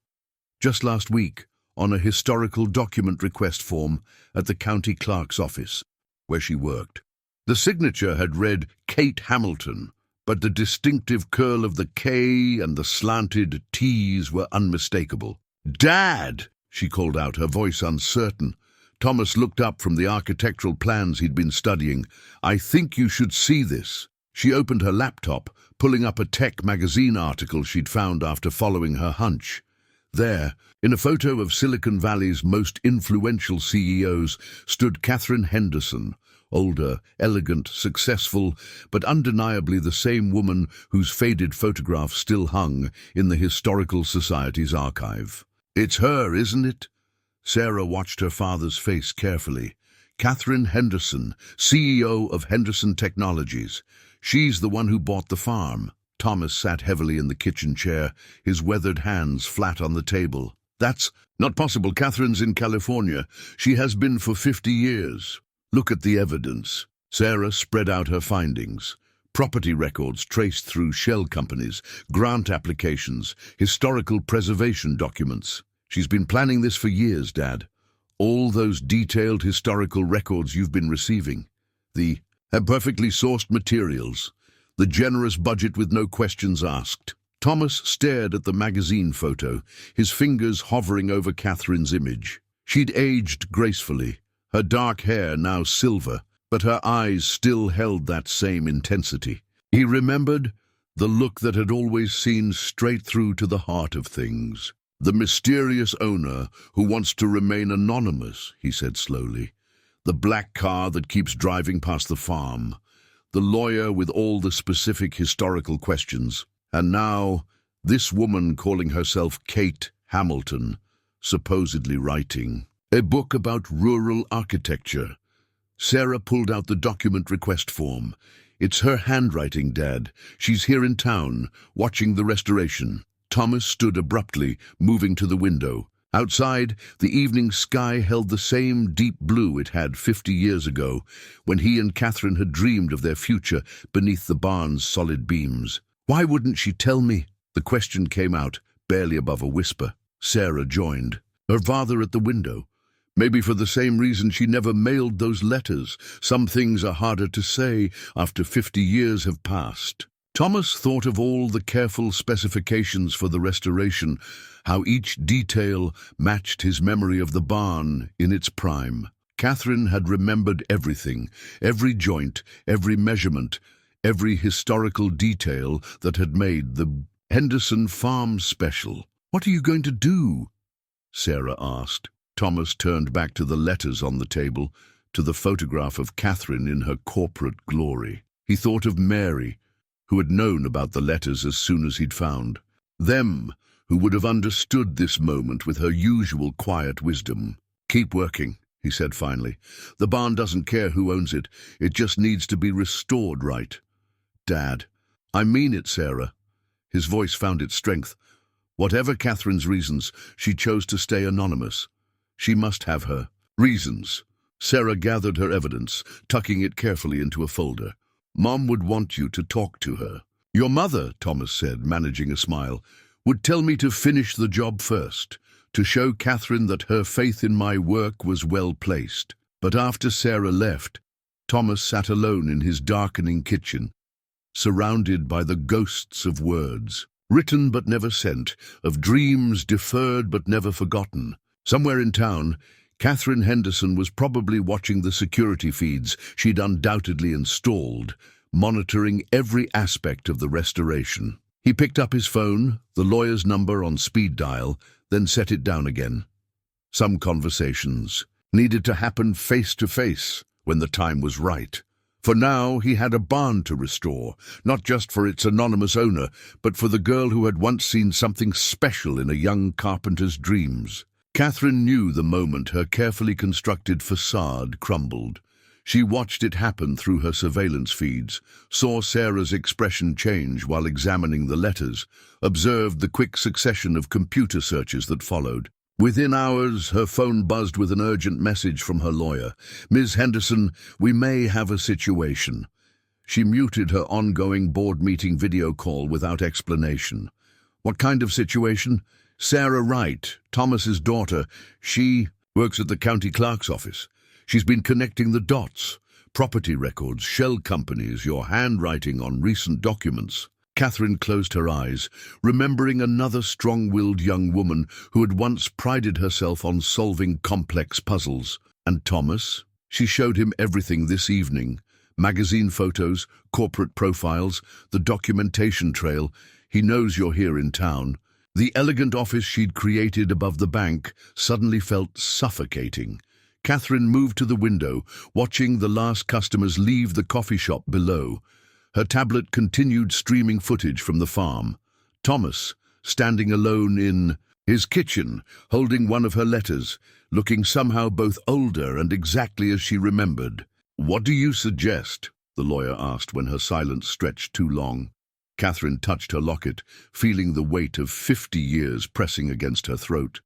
just last week, on a historical document request form at the county clerk's office, where she worked. The signature had read Kate Hamilton, but the distinctive curl of the K and the slanted T's were unmistakable. "Dad!" she called out, her voice uncertain. Thomas looked up from the architectural plans he'd been studying. "I think you should see this." She opened her laptop, pulling up a tech magazine article she'd found after following her hunch. There, in a photo of Silicon Valley's most influential CEOs, stood Katherine Henderson, older, elegant, successful, but undeniably the same woman whose faded photograph still hung in the Historical Society's archive. "It's her, isn't it?" Sarah watched her father's face carefully. "Katherine Henderson, CEO of Henderson Technologies. She's the one who bought the farm." Thomas sat heavily in the kitchen chair, his weathered hands flat on the table. "That's not possible. Katherine's in California. She has been for 50 years. Look at the evidence." Sarah spread out her findings. Property records traced through shell companies, grant applications, historical preservation documents. "She's been planning this for years, Dad. All those detailed historical records you've been receiving. The perfectly sourced materials. The generous budget with no questions asked." Thomas stared at the magazine photo, his fingers hovering over Katherine's image. She'd aged gracefully, her dark hair now silver, but her eyes still held that same intensity. He remembered the look that had always seen straight through to the heart of things. "The mysterious owner who wants to remain anonymous," he said slowly. "The black car that keeps driving past the farm. The lawyer with all the specific historical questions. And now, this woman calling herself Kate Hamilton, supposedly writing a book about rural architecture." Sarah pulled out the document request form. "It's her handwriting, Dad. She's here in town, watching the restoration." Thomas stood abruptly, moving to the window. Outside, the evening sky held the same deep blue it had 50 years ago, when he and Katherine had dreamed of their future beneath the barn's solid beams. Why wouldn't she tell me? The question came out, barely above a whisper. Sarah joined, her father at the window. Maybe for the same reason she never mailed those letters. Some things are harder to say after 50 years have passed. Thomas thought of all the careful specifications for the restoration, how each detail matched his memory of the barn in its prime. Katherine had remembered everything, every joint, every measurement, every historical detail that had made the Henderson farm special. "What are you going to do?" Sarah asked. Thomas turned back to the letters on the table, to the photograph of Katherine in her corporate glory. He thought of Mary, who had known about the letters as soon as he'd found them, who would have understood this moment with her usual quiet wisdom. "Keep working," he said finally. "The barn doesn't care who owns it. It just needs to be restored right." "Dad, I mean it, Sarah." His voice found its strength. Whatever Katherine's reasons, she chose to stay anonymous. She must have her reasons. Sarah gathered her evidence, tucking it carefully into a folder. "Mom would want you to talk to her." "Your mother," Thomas said, managing a smile, "would tell me to finish the job first, to show Katherine that her faith in my work was well placed." But after Sarah left, Thomas sat alone in his darkening kitchen, surrounded by the ghosts of words, written but never sent, of dreams deferred but never forgotten. Somewhere in town, Katherine Henderson was probably watching the security feeds she'd undoubtedly installed, monitoring every aspect of the restoration. He picked up his phone, the lawyer's number on speed dial, then set it down again. Some conversations needed to happen face to face when the time was right. For now, he had a barn to restore, not just for its anonymous owner, but for the girl who had once seen something special in a young carpenter's dreams. Katherine knew the moment her carefully constructed facade crumbled. She watched it happen through her surveillance feeds, saw Sarah's expression change while examining the letters, observed the quick succession of computer searches that followed. Within hours, her phone buzzed with an urgent message from her lawyer. "Ms. Henderson, we may have a situation." She muted her ongoing board meeting video call without explanation. "What kind of situation?" "Sarah Wright, Thomas's daughter. She works at the county clerk's office. She's been connecting the dots. Property records, shell companies, your handwriting on recent documents." Katherine closed her eyes, remembering another strong-willed young woman who had once prided herself on solving complex puzzles. And Thomas? She showed him everything this evening. Magazine photos, corporate profiles, the documentation trail. "He knows you're here in town." The elegant office she'd created above the bank suddenly felt suffocating. Katherine moved to the window, watching the last customers leave the coffee shop below. Her tablet continued streaming footage from the farm. Thomas, standing alone in his kitchen, holding one of her letters, looking somehow both older and exactly as she remembered. "What do you suggest?" the lawyer asked when her silence stretched too long. Katherine touched her locket, feeling the weight of 50 years pressing against her throat.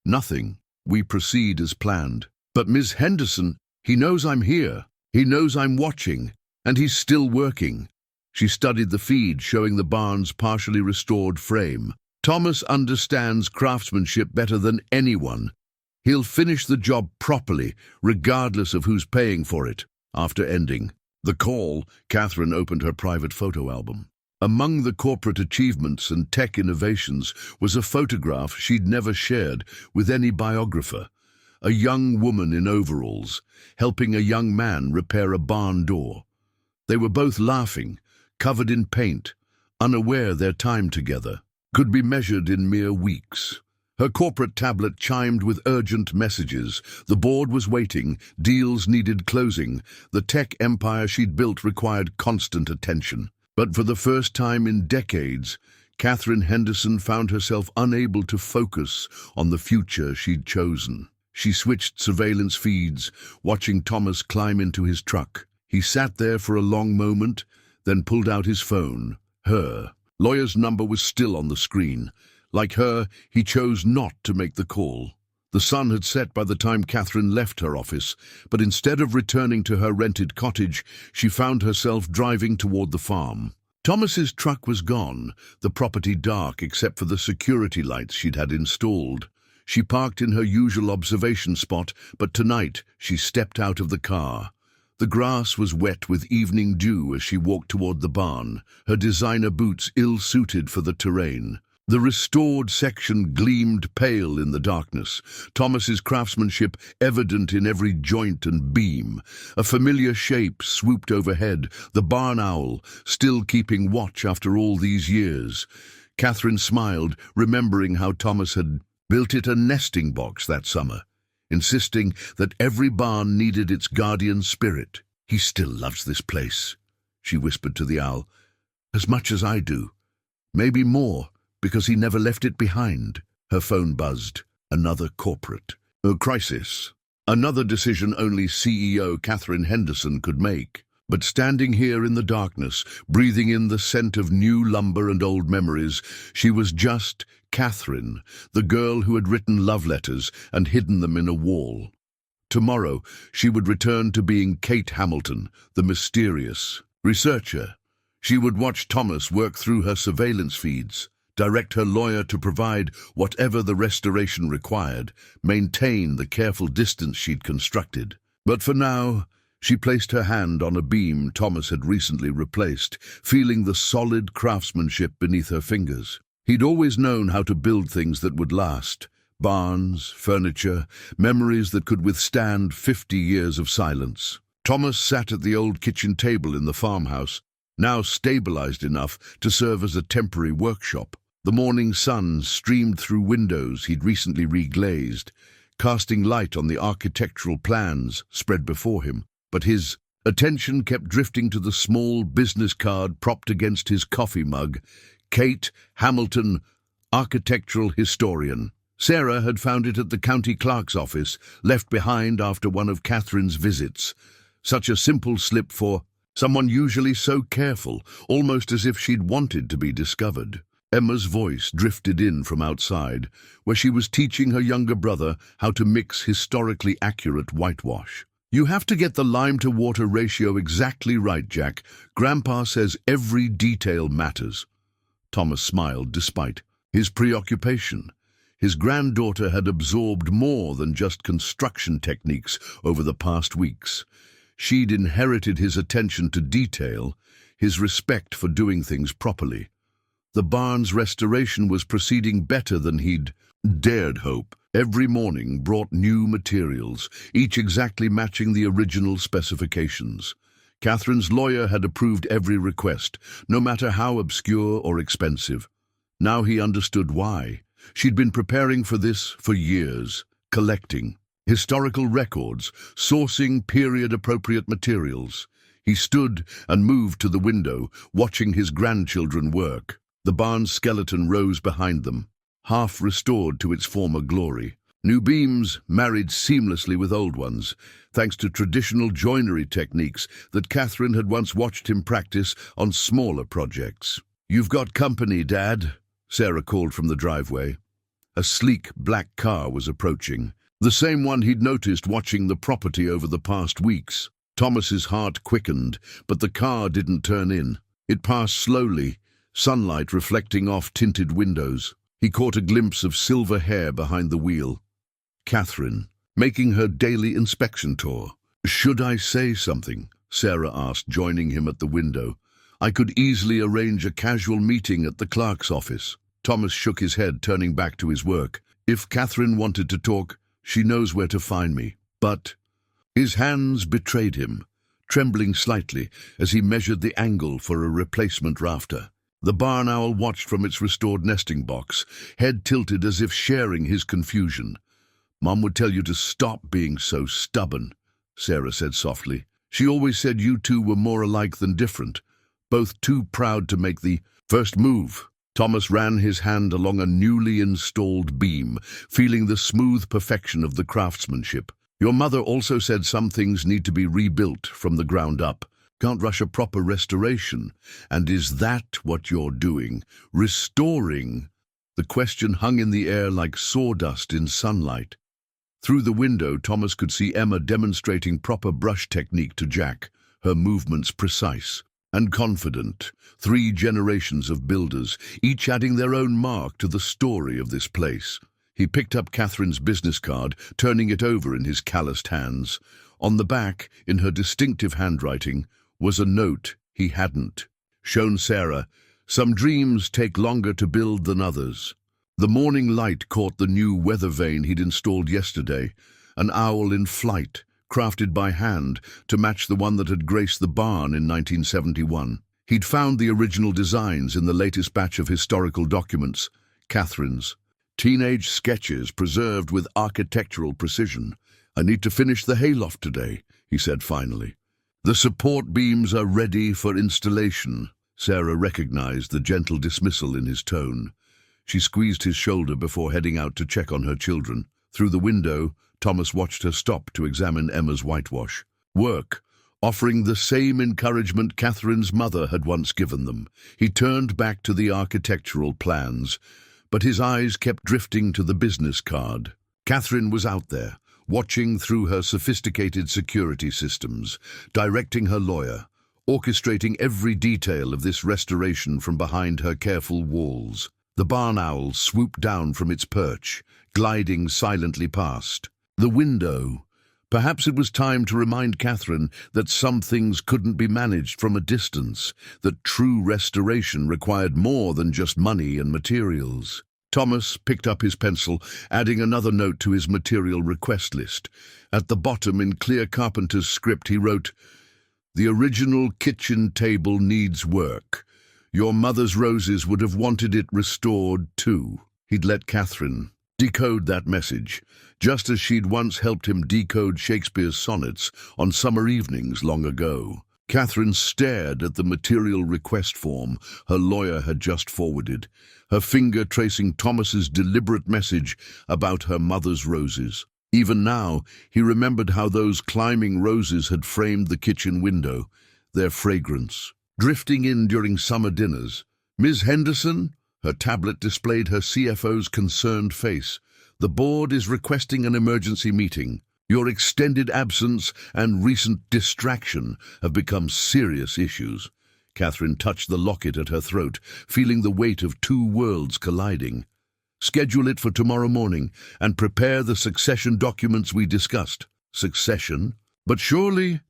"Nothing. We proceed as planned." "But Miss Henderson, he knows I'm here. He knows I'm watching, and he's still working." She studied the feed, showing the barn's partially restored frame. "Thomas understands craftsmanship better than anyone. He'll finish the job properly, regardless of who's paying for it." After ending the call, Katherine opened her private photo album. Among the corporate achievements and tech innovations was a photograph she'd never shared with any biographer. A young woman in overalls, helping a young man repair a barn door. They were both laughing, covered in paint, unaware their time together could be measured in mere weeks. Her corporate tablet chimed with urgent messages. The board was waiting, deals needed closing. The tech empire she'd built required constant attention. But for the first time in decades, Katherine Henderson found herself unable to focus on the future she'd chosen. She switched surveillance feeds, watching Thomas climb into his truck. He sat there for a long moment, then pulled out his phone. Her lawyer's number was still on the screen. Like her, he chose not to make the call. The sun had set by the time Katherine left her office, but instead of returning to her rented cottage, she found herself driving toward the farm. Thomas's truck was gone, the property dark except for the security lights she'd had installed. She parked in her usual observation spot, but tonight she stepped out of the car. The grass was wet with evening dew as she walked toward the barn, her designer boots ill-suited for the terrain. The restored section gleamed pale in the darkness, Thomas's craftsmanship evident in every joint and beam. A familiar shape swooped overhead, the barn owl, still keeping watch after all these years. Katherine smiled, remembering how Thomas had built it a nesting box that summer, insisting that every barn needed its guardian spirit. "He still loves this place," she whispered to the owl, "as much as I do. Maybe more, because he never left it behind." Her phone buzzed. Another corporate crisis. Another decision only CEO Katherine Henderson could make. But standing here in the darkness, breathing in the scent of new lumber and old memories, she was just Katherine, the girl who had written love letters and hidden them in a wall. Tomorrow, she would return to being Kate Hamilton, the mysterious researcher. She would watch Thomas work through her surveillance feeds, direct her lawyer to provide whatever the restoration required, maintain the careful distance she'd constructed. But for now, she placed her hand on a beam Thomas had recently replaced, feeling the solid craftsmanship beneath her fingers. He'd always known how to build things that would last. Barns, furniture, memories that could withstand 50 years of silence. Thomas sat at the old kitchen table in the farmhouse, now stabilized enough to serve as a temporary workshop. The morning sun streamed through windows he'd recently reglazed, casting light on the architectural plans spread before him. But his attention kept drifting to the small business card propped against his coffee mug. Kate Hamilton, architectural historian. Sarah had found it at the county clerk's office, left behind after one of Katherine's visits. Such a simple slip for someone usually so careful, almost as if she'd wanted to be discovered. Emma's voice drifted in from outside, where she was teaching her younger brother how to mix historically accurate whitewash. "You have to get the lime-to-water ratio exactly right, Jack. Grandpa says every detail matters." Thomas smiled despite his preoccupation. His granddaughter had absorbed more than just construction techniques over the past weeks. She'd inherited his attention to detail, his respect for doing things properly. The barn's restoration was proceeding better than he'd dared hope. Every morning brought new materials, each exactly matching the original specifications. Katherine's lawyer had approved every request, no matter how obscure or expensive. Now he understood why. She'd been preparing for this for years, collecting historical records, sourcing period-appropriate materials. He stood and moved to the window, watching his grandchildren work. The barn's skeleton rose behind them, half restored to its former glory. New beams married seamlessly with old ones, thanks to traditional joinery techniques that Katherine had once watched him practice on smaller projects. "You've got company, Dad," Sarah called from the driveway. A sleek black car was approaching, the same one he'd noticed watching the property over the past weeks. Thomas's heart quickened, but the car didn't turn in. It passed slowly, sunlight reflecting off tinted windows. He caught a glimpse of silver hair behind the wheel. Katherine, making her daily inspection tour. "Should I say something?" Sarah asked, joining him at the window. "I could easily arrange a casual meeting at the clerk's office." Thomas shook his head, turning back to his work. "If Katherine wanted to talk, she knows where to find me." But his hands betrayed him, trembling slightly as he measured the angle for a replacement rafter. The barn owl watched from its restored nesting box, head tilted as if sharing his confusion. "Mom would tell you to stop being so stubborn," Sarah said softly. "She always said you two were more alike than different, both too proud to make the first move." Thomas ran his hand along a newly installed beam, feeling the smooth perfection of the craftsmanship. "Your mother also said some things need to be rebuilt from the ground up. Can't rush a proper restoration. And is that what you're doing? Restoring?" The question hung in the air like sawdust in sunlight. Through the window, Thomas could see Emma demonstrating proper brush technique to Jack, her movements precise and confident. 3 generations of builders, each adding their own mark to the story of this place. He picked up Catherine's business card, turning it over in his calloused hands. On the back, in her distinctive handwriting, was a note he hadn't shown Sarah. Some dreams take longer to build than others. The morning light caught the new weather vane he'd installed yesterday, an owl in flight, crafted by hand to match the one that had graced the barn in 1971. He'd found the original designs in the latest batch of historical documents, Catherine's. Teenage sketches preserved with architectural precision. "I need to finish the hayloft today," he said finally. "The support beams are ready for installation." Sarah recognized the gentle dismissal in his tone. She squeezed his shoulder before heading out to check on her children. Through the window, Thomas watched her stop to examine Emma's whitewash. Work, offering the same encouragement Catherine's mother had once given them. He turned back to the architectural plans, but his eyes kept drifting to the business card. Katherine was out there, watching through her sophisticated security systems, directing her lawyer, orchestrating every detail of this restoration from behind her careful walls. The barn owl swooped down from its perch, gliding silently past. The window. Perhaps it was time to remind Katherine that some things couldn't be managed from a distance, that true restoration required more than just money and materials. Thomas picked up his pencil, adding another note to his material request list. At the bottom, in clear carpenter's script, he wrote, "The original kitchen table needs work. Your mother's roses would have wanted it restored too." He'd let Katherine decode that message, just as she'd once helped him decode Shakespeare's sonnets on summer evenings long ago. Katherine stared at the material request form her lawyer had just forwarded, her finger tracing Thomas's deliberate message about her mother's roses. Even now, he remembered how those climbing roses had framed the kitchen window, their fragrance drifting in during summer dinners. "Ms. Henderson?" Her tablet displayed her CFO's concerned face. "The board is requesting an emergency meeting. Your extended absence and recent distraction have become serious issues." Katherine touched the locket at her throat, feeling the weight of 2 worlds colliding. "Schedule it for tomorrow morning and prepare the succession documents we discussed." "Succession? But surely—"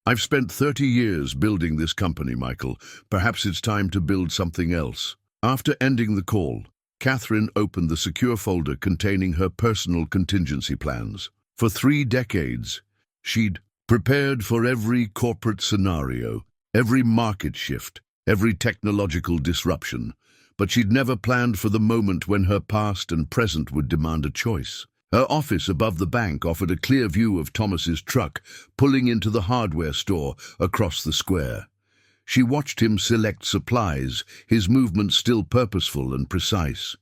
"I've spent 30 years building this company, Michael. Perhaps it's time to build something else." After ending the call, Katherine opened the secure folder containing her personal contingency plans. For 3 decades, she'd prepared for every corporate scenario, every market shift, every technological disruption, but she'd never planned for the moment when her past and present would demand a choice. Her office above the bank offered a clear view of Thomas's truck pulling into the hardware store across the square. She watched him select supplies, his movements still purposeful and precise.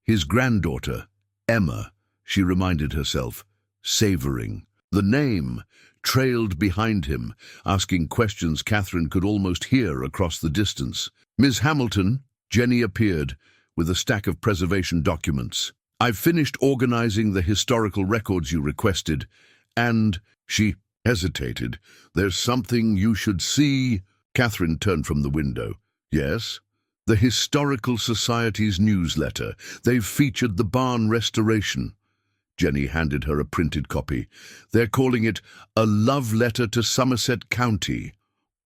His granddaughter, Emma, she reminded herself, savoring. The name trailed behind him, asking questions Katherine could almost hear across the distance. "Ms. Hamilton," Jenny appeared with a stack of preservation documents. "I've finished organizing the historical records you requested, and—" She hesitated. "There's something you should see." Katherine turned from the window. "Yes?" "The Historical Society's newsletter. They've featured the barn restoration." Jenny handed her a printed copy. "They're calling it a love letter to Somerset County,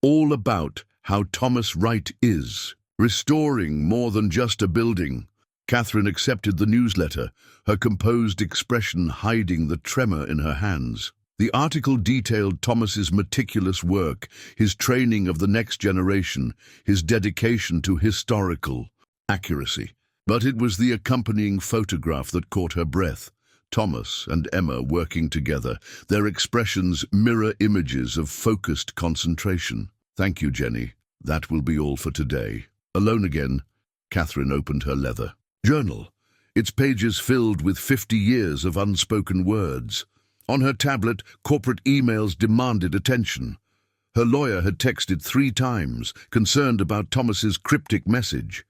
all about how Thomas Wright is restoring more than just a building." Katherine accepted the newsletter, her composed expression hiding the tremor in her hands. The article detailed Thomas's meticulous work, his training of the next generation, his dedication to historical accuracy. But it was the accompanying photograph that caught her breath. Thomas and Emma working together, their expressions mirror images of focused concentration. "Thank you, Jenny. That will be all for today." Alone again, Katherine opened her leather journal, its pages filled with 50 years of unspoken words. On her tablet, corporate emails demanded attention. Her lawyer had texted 3 times, concerned about Thomas's cryptic message.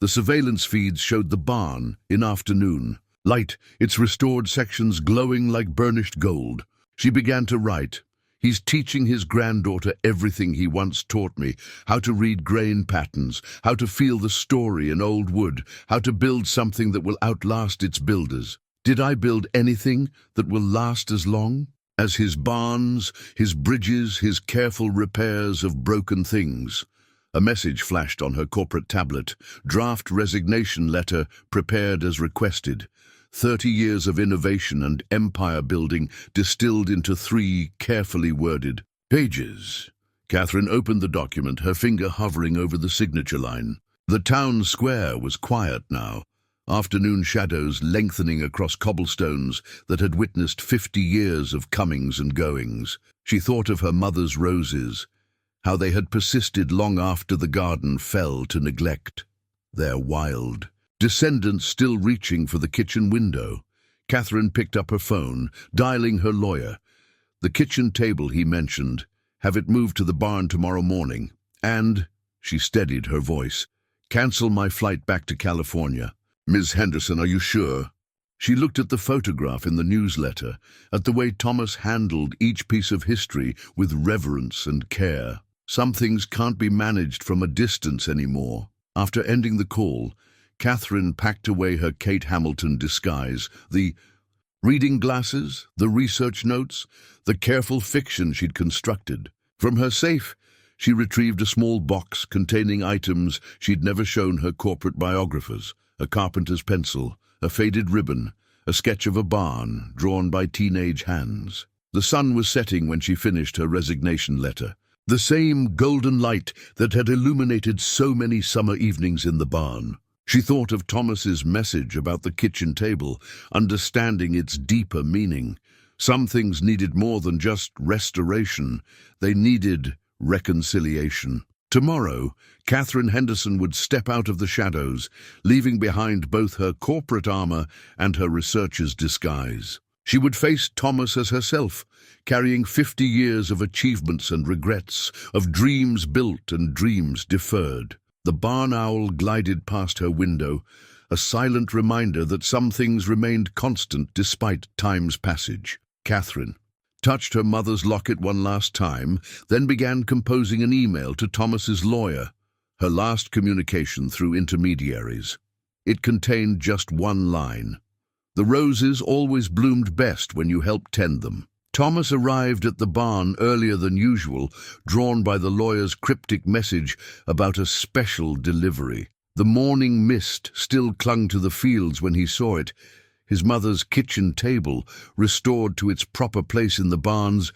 The surveillance feeds showed the barn in afternoon, light, its restored sections glowing like burnished gold. She began to write. He's teaching his granddaughter everything he once taught me, how to read grain patterns, how to feel the story in old wood, how to build something that will outlast its builders. Did I build anything that will last as long as his barns, his bridges, his careful repairs of broken things? A message flashed on her corporate tablet. Draft resignation letter prepared as requested. 30 years of innovation and empire building distilled into 3 carefully worded pages. Katherine opened the document, her finger hovering over the signature line. The town square was quiet now, afternoon shadows lengthening across cobblestones that had witnessed 50 years of comings and goings. She thought of her mother's roses, how they had persisted long after the garden fell to neglect. Their wild descendants still reaching for the kitchen window. Katherine picked up her phone, dialing her lawyer. The kitchen table he mentioned. Have it moved to the barn tomorrow morning. And, she steadied her voice, cancel my flight back to California. Ms. Henderson, are you sure? She looked at the photograph in the newsletter, at the way Thomas handled each piece of history with reverence and care. Some things can't be managed from a distance anymore. After ending the call, Katherine packed away her Kate Hamilton disguise, the reading glasses, the research notes, the careful fiction she'd constructed. From her safe, she retrieved a small box containing items she'd never shown her corporate biographers, a carpenter's pencil, a faded ribbon, a sketch of a barn drawn by teenage hands. The sun was setting when she finished her resignation letter. The same golden light that had illuminated so many summer evenings in the barn. She thought of Thomas's message about the kitchen table, understanding its deeper meaning. Some things needed more than just restoration. They needed reconciliation. Tomorrow, Katherine Henderson would step out of the shadows, leaving behind both her corporate armor and her researcher's disguise. She would face Thomas as herself, carrying 50 years of achievements and regrets, of dreams built and dreams deferred. The barn owl glided past her window, a silent reminder that some things remained constant despite time's passage. Katherine touched her mother's locket one last time, then began composing an email to Thomas's lawyer, her last communication through intermediaries. It contained just one line. The roses always bloomed best when you helped tend them. Thomas arrived at the barn earlier than usual, drawn by the lawyer's cryptic message about a special delivery. The morning mist still clung to the fields when he saw it, his mother's kitchen table restored to its proper place in the barn's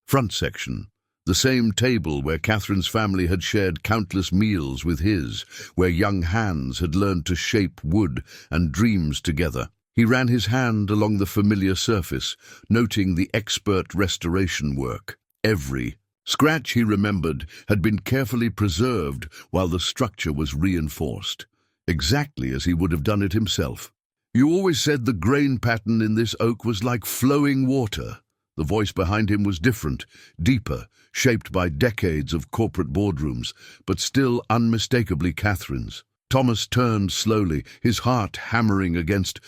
front section. The same table where Katherine's family had shared countless meals with his, where young hands had learned to shape wood and dreams together. He ran his hand along the familiar surface, noting the expert restoration work. Every scratch, he remembered, had been carefully preserved while the structure was reinforced, exactly as he would have done it himself. You always said the grain pattern in this oak was like flowing water. The voice behind him was different, deeper, shaped by decades of corporate boardrooms, but still unmistakably Katherine's. Thomas turned slowly, his heart hammering against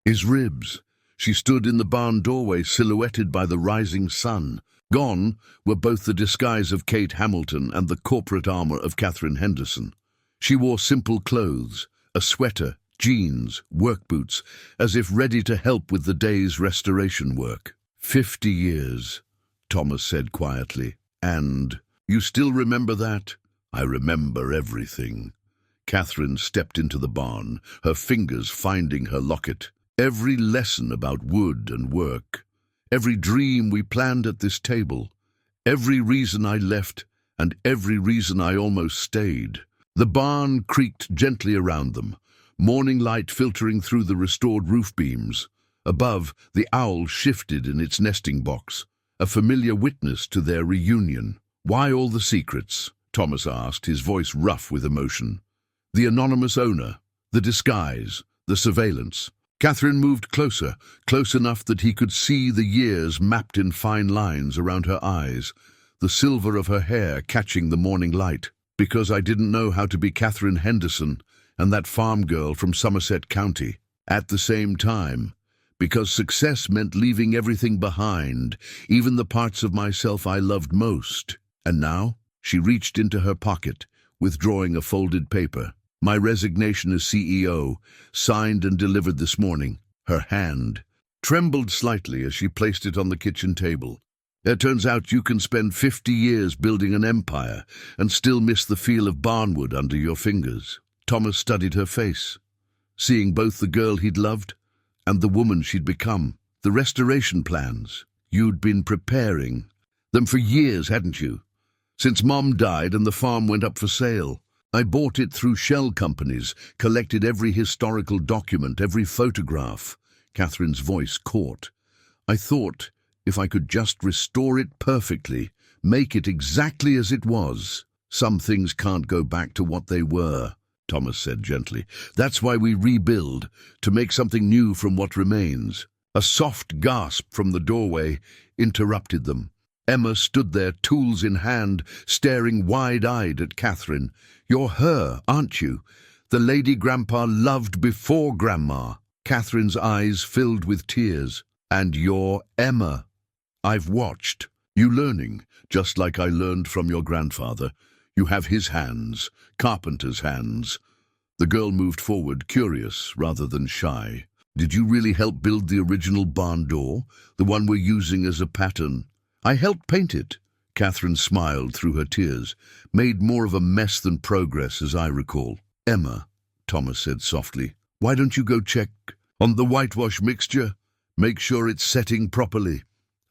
his ribs. She stood in the barn doorway, silhouetted by the rising sun. Gone were both the disguise of Kate Hamilton and the corporate armor of Katherine Henderson. She wore simple clothes, a sweater, jeans, work boots, as if ready to help with the day's restoration work. 50 years, Thomas said quietly. And you still remember that? I remember everything. Katherine stepped into the barn, her fingers finding her locket. Every lesson about wood and work, every dream we planned at this table, every reason I left and every reason I almost stayed. The barn creaked gently around them, morning light filtering through the restored roof beams. Above, the owl shifted in its nesting box, a familiar witness to their reunion. Why all the secrets? Thomas asked, his voice rough with emotion. The anonymous owner, the disguise, the surveillance. Katherine moved closer, close enough that he could see the years mapped in fine lines around her eyes, the silver of her hair catching the morning light. Because I didn't know how to be Katherine Henderson, and that farm girl from Somerset County at the same time, because success meant leaving everything behind, even the parts of myself I loved most. And now, she reached into her pocket, withdrawing a folded paper. My resignation as CEO, signed and delivered this morning. Her hand trembled slightly as she placed it on the kitchen table. It turns out you can spend 50 years building an empire and still miss the feel of barnwood under your fingers. Thomas studied her face, seeing both the girl he'd loved and the woman she'd become. The restoration plans. You'd been preparing them for years, hadn't you? Since Mom died and the farm went up for sale. I bought it through shell companies, collected every historical document, every photograph. Catherine's voice caught. I thought, if I could just restore it perfectly, make it exactly as it was. Some things can't go back to what they were, Thomas said gently. That's why we rebuild, to make something new from what remains. A soft gasp from the doorway interrupted them. Emma stood there, tools in hand, staring wide-eyed at Katherine. You're her, aren't you? The lady Grandpa loved before Grandma. Catherine's eyes filled with tears. And you're Emma. I've watched. You learning, just like I learned from your grandfather. You have his hands, carpenter's hands. The girl moved forward, curious rather than shy. Did you really help build the original barn door, the one we're using as a pattern? I helped paint it. Katherine smiled through her tears. Made more of a mess than progress, as I recall. Emma, Thomas said softly, why don't you go check on the whitewash mixture? Make sure it's setting properly.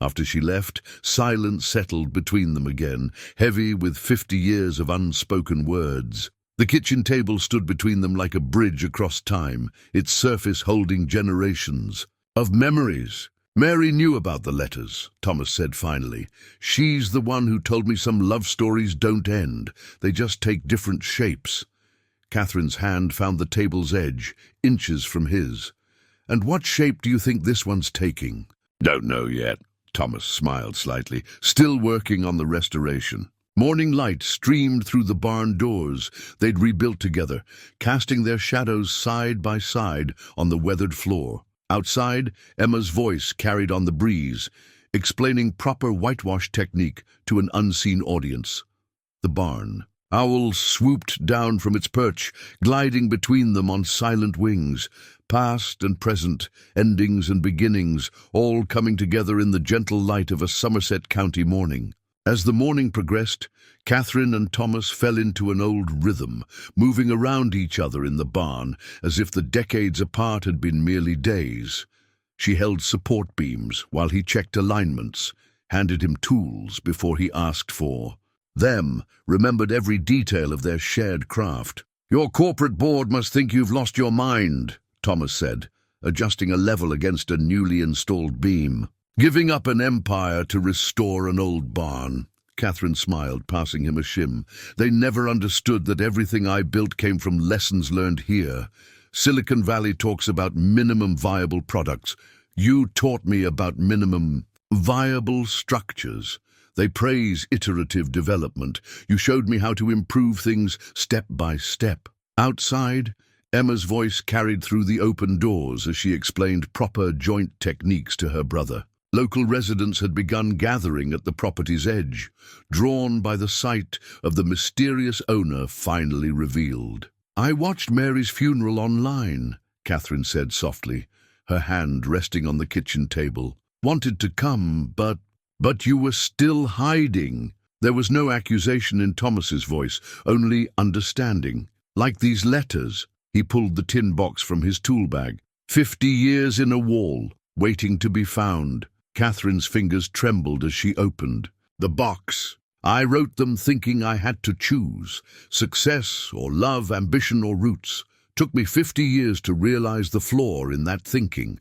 After she left, silence settled between them again, heavy with 50 years of unspoken words. The kitchen table stood between them like a bridge across time, its surface holding generations of memories. Mary knew about the letters, Thomas said finally. She's the one who told me some love stories don't end. They just take different shapes. Catherine's hand found the table's edge, inches from his. And what shape do you think this one's taking? Don't know yet. Thomas smiled slightly, still working on the restoration. Morning light streamed through the barn doors they'd rebuilt together, casting their shadows side by side on the weathered floor. Outside, Emma's voice carried on the breeze, explaining proper whitewash technique to an unseen audience. The barn. Owls swooped down from its perch, gliding between them on silent wings. Past and present, endings and beginnings, all coming together in the gentle light of a Somerset County morning. As the morning progressed, Katherine and Thomas fell into an old rhythm, moving around each other in the barn, as if the decades apart had been merely days. She held support beams while he checked alignments, handed him tools before he asked for them, remembered every detail of their shared craft. Your corporate board must think you've lost your mind, Thomas said, adjusting a level against a newly installed beam. Giving up an empire to restore an old barn. Katherine smiled, passing him a shim. They never understood that everything I built came from lessons learned here. Silicon Valley talks about minimum viable products. You taught me about minimum viable structures. They praise iterative development. You showed me how to improve things step by step. Outside, Emma's voice carried through the open doors as she explained proper joint techniques to her brother. Local residents had begun gathering at the property's edge, drawn by the sight of the mysterious owner finally revealed. I watched Mary's funeral online, Katherine said softly, her hand resting on the kitchen table. Wanted to come, but you were still hiding. There was no accusation in Thomas's voice, only understanding. Like these letters, he pulled the tin box from his tool bag. 50 years in a wall, waiting to be found. Katherine's fingers trembled as she opened the box. I wrote them thinking I had to choose, success or love, ambition or roots. Took me 50 years to realize the flaw in that thinking.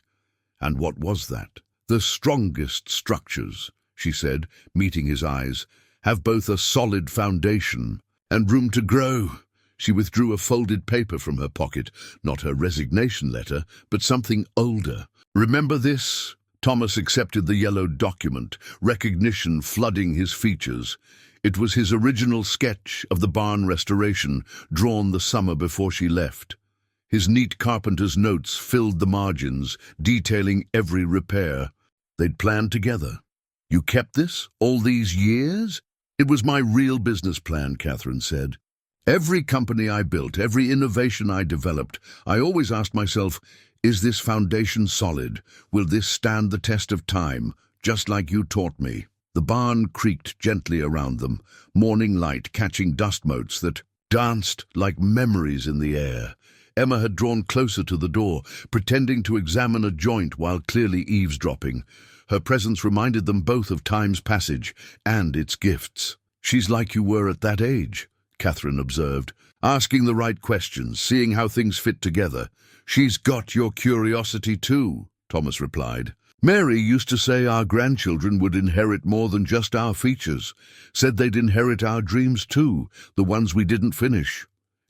And what was that? The strongest structures, she said, meeting his eyes, have both a solid foundation and room to grow. She withdrew a folded paper from her pocket, not her resignation letter, but something older. Remember this? Thomas accepted the yellow document, recognition flooding his features. It was his original sketch of the barn restoration, drawn the summer before she left. His neat carpenter's notes filled the margins, detailing every repair. They'd planned together. "You kept this all these years?" "It was my real business plan," Katherine said. "Every company I built, every innovation I developed, I always asked myself, is this foundation solid? Will this stand the test of time, just like you taught me?" The barn creaked gently around them, morning light catching dust motes that danced like memories in the air. Emma had drawn closer to the door, pretending to examine a joint while clearly eavesdropping. Her presence reminded them both of time's passage and its gifts. "She's like you were at that age," Katherine observed, "asking the right questions, seeing how things fit together." "She's got your curiosity too," Thomas replied. "Mary used to say our grandchildren would inherit more than just our features, said they'd inherit our dreams too, the ones we didn't finish."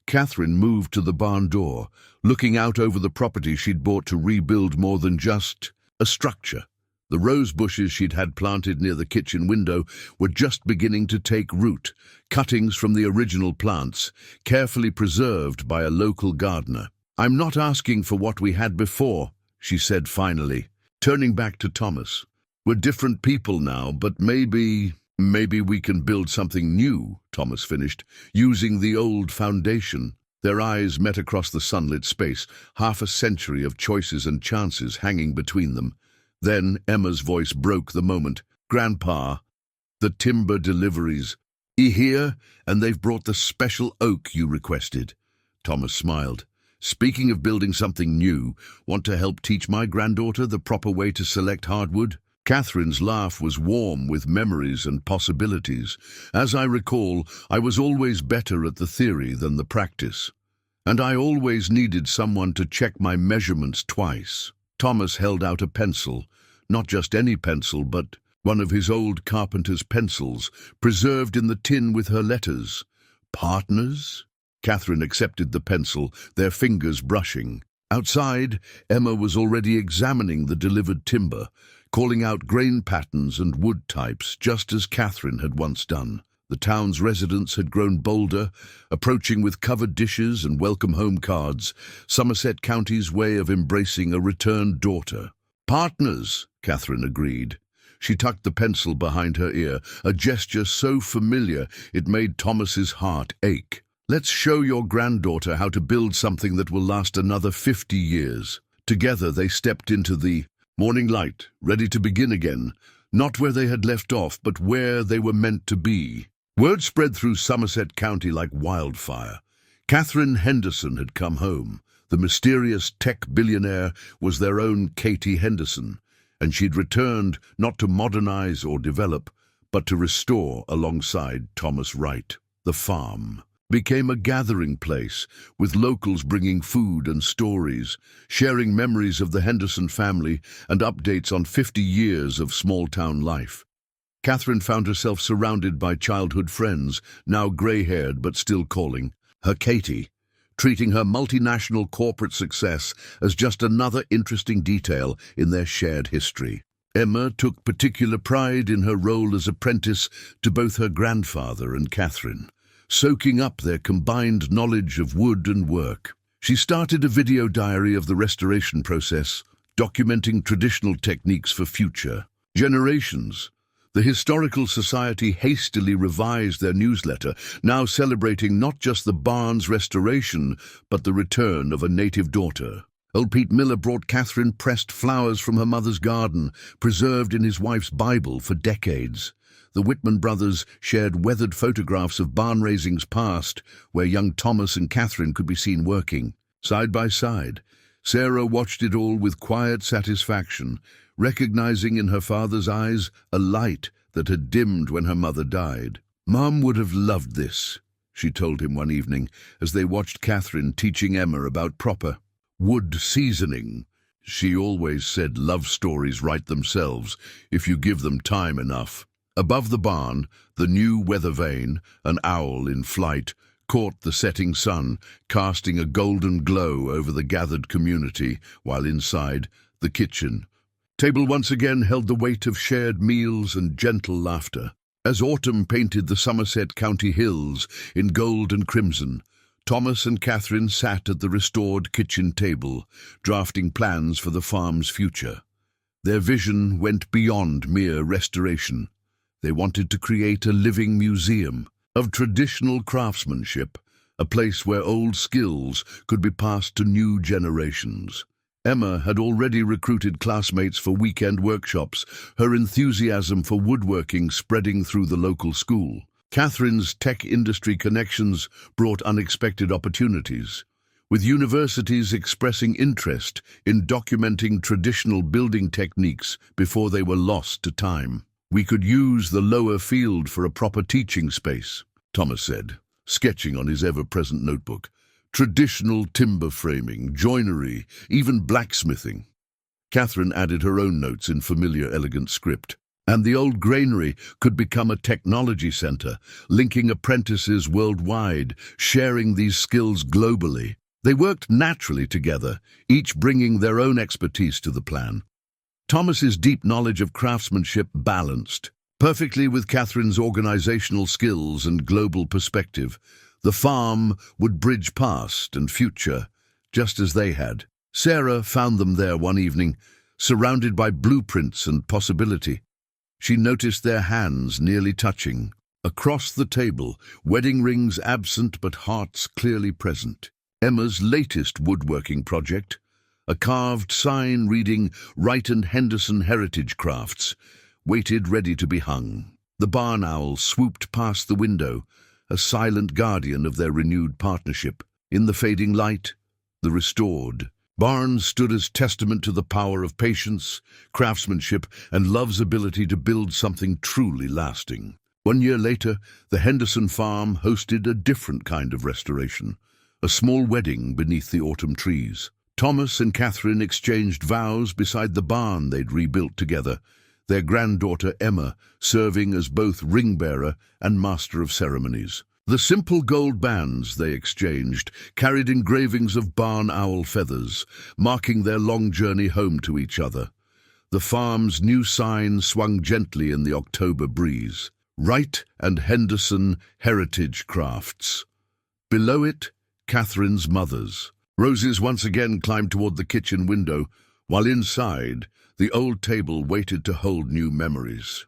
Katherine moved to the barn door, looking out over the property she'd bought to rebuild more than just a structure. The rose bushes she'd had planted near the kitchen window were just beginning to take root, cuttings from the original plants, carefully preserved by a local gardener. "I'm not asking for what we had before," she said finally, turning back to Thomas. "We're different people now, but maybe we can build something new," Thomas finished, "using the old foundation." Their eyes met across the sunlit space, half a century of choices and chances hanging between them. Then Emma's voice broke the moment. "Grandpa, the timber deliveries. Here, and they've brought the special oak you requested." Thomas smiled. "Speaking of building something new, want to help teach my granddaughter the proper way to select hardwood?" Katherine's laugh was warm with memories and possibilities. "As I recall, I was always better at the theory than the practice. And I always needed someone to check my measurements twice." Thomas held out a pencil, not just any pencil, but one of his old carpenter's pencils, preserved in the tin with her letters. "Partners?" Katherine accepted the pencil, their fingers brushing. Outside, Emma was already examining the delivered timber, calling out grain patterns and wood types, just as Katherine had once done. The town's residents had grown bolder, approaching with covered dishes and welcome home cards, Somerset County's way of embracing a returned daughter. "Partners," Katherine agreed. She tucked the pencil behind her ear, a gesture so familiar it made Thomas's heart ache. "Let's show your granddaughter how to build something that will last another 50 years. Together they stepped into the morning light, ready to begin again, not where they had left off, but where they were meant to be. Word spread through Somerset County like wildfire. Katherine Henderson had come home. The mysterious tech billionaire was their own Katie Henderson, and she'd returned not to modernize or develop, but to restore alongside Thomas Wright. The farm became a gathering place, with locals bringing food and stories, sharing memories of the Henderson family and updates on 50 years of small-town life. Katherine found herself surrounded by childhood friends, now grey-haired but still calling her Katie, treating her multinational corporate success as just another interesting detail in their shared history. Emma took particular pride in her role as apprentice to both her grandfather and Katherine, soaking up their combined knowledge of wood and work. She started a video diary of the restoration process, documenting traditional techniques for future generations. The Historical Society hastily revised their newsletter, now celebrating not just the barn's restoration, but the return of a native daughter. Old Pete Miller brought Katherine pressed flowers from her mother's garden, preserved in his wife's Bible for decades. The Whitman brothers shared weathered photographs of barn raisings past, where young Thomas and Katherine could be seen working. Side by side, Sarah watched it all with quiet satisfaction, recognizing in her father's eyes a light that had dimmed when her mother died. "Mom would have loved this," she told him one evening, as they watched Katherine teaching Emma about proper wood seasoning. She always said love stories write themselves if you give them time enough. Above the barn, the new weather vane, an owl in flight, caught the setting sun, casting a golden glow over the gathered community, while inside, the kitchen table once again held the weight of shared meals and gentle laughter. As autumn painted the Somerset County hills in gold and crimson, Thomas and Katherine sat at the restored kitchen table, drafting plans for the farm's future. Their vision went beyond mere restoration. They wanted to create a living museum of traditional craftsmanship, a place where old skills could be passed to new generations. Emma had already recruited classmates for weekend workshops, her enthusiasm for woodworking spreading through the local school. Katherine's tech industry connections brought unexpected opportunities, with universities expressing interest in documenting traditional building techniques before they were lost to time. "We could use the lower field for a proper teaching space," Thomas said, sketching on his ever-present notebook. "Traditional timber framing, joinery, even blacksmithing." Katherine added her own notes in familiar, elegant script. "And the old granary could become a technology center, linking apprentices worldwide, sharing these skills globally." They worked naturally together, each bringing their own expertise to the plan. Thomas's deep knowledge of craftsmanship balanced perfectly with Katherine's organizational skills and global perspective. The farm would bridge past and future, just as they had. Sarah found them there one evening, surrounded by blueprints and possibility. She noticed their hands nearly touching. Across the table, wedding rings absent but hearts clearly present. Emma's latest woodworking project, a carved sign reading Wright and Henderson Heritage Crafts, waited ready to be hung. The barn owl swooped past the window, a silent guardian of their renewed partnership. In the fading light, the restored barn stood as testament to the power of patience, craftsmanship, and love's ability to build something truly lasting. 1 year later, the Henderson farm hosted a different kind of restoration, a small wedding beneath the autumn trees. Thomas and Katherine exchanged vows beside the barn they'd rebuilt together, their granddaughter Emma serving as both ring-bearer and master of ceremonies. The simple gold bands they exchanged carried engravings of barn owl feathers, marking their long journey home to each other. The farm's new sign swung gently in the October breeze. Wright and Henderson Heritage Crafts. Below it, Katherine's mother's. Roses once again climbed toward the kitchen window, while inside, the old table waited to hold new memories.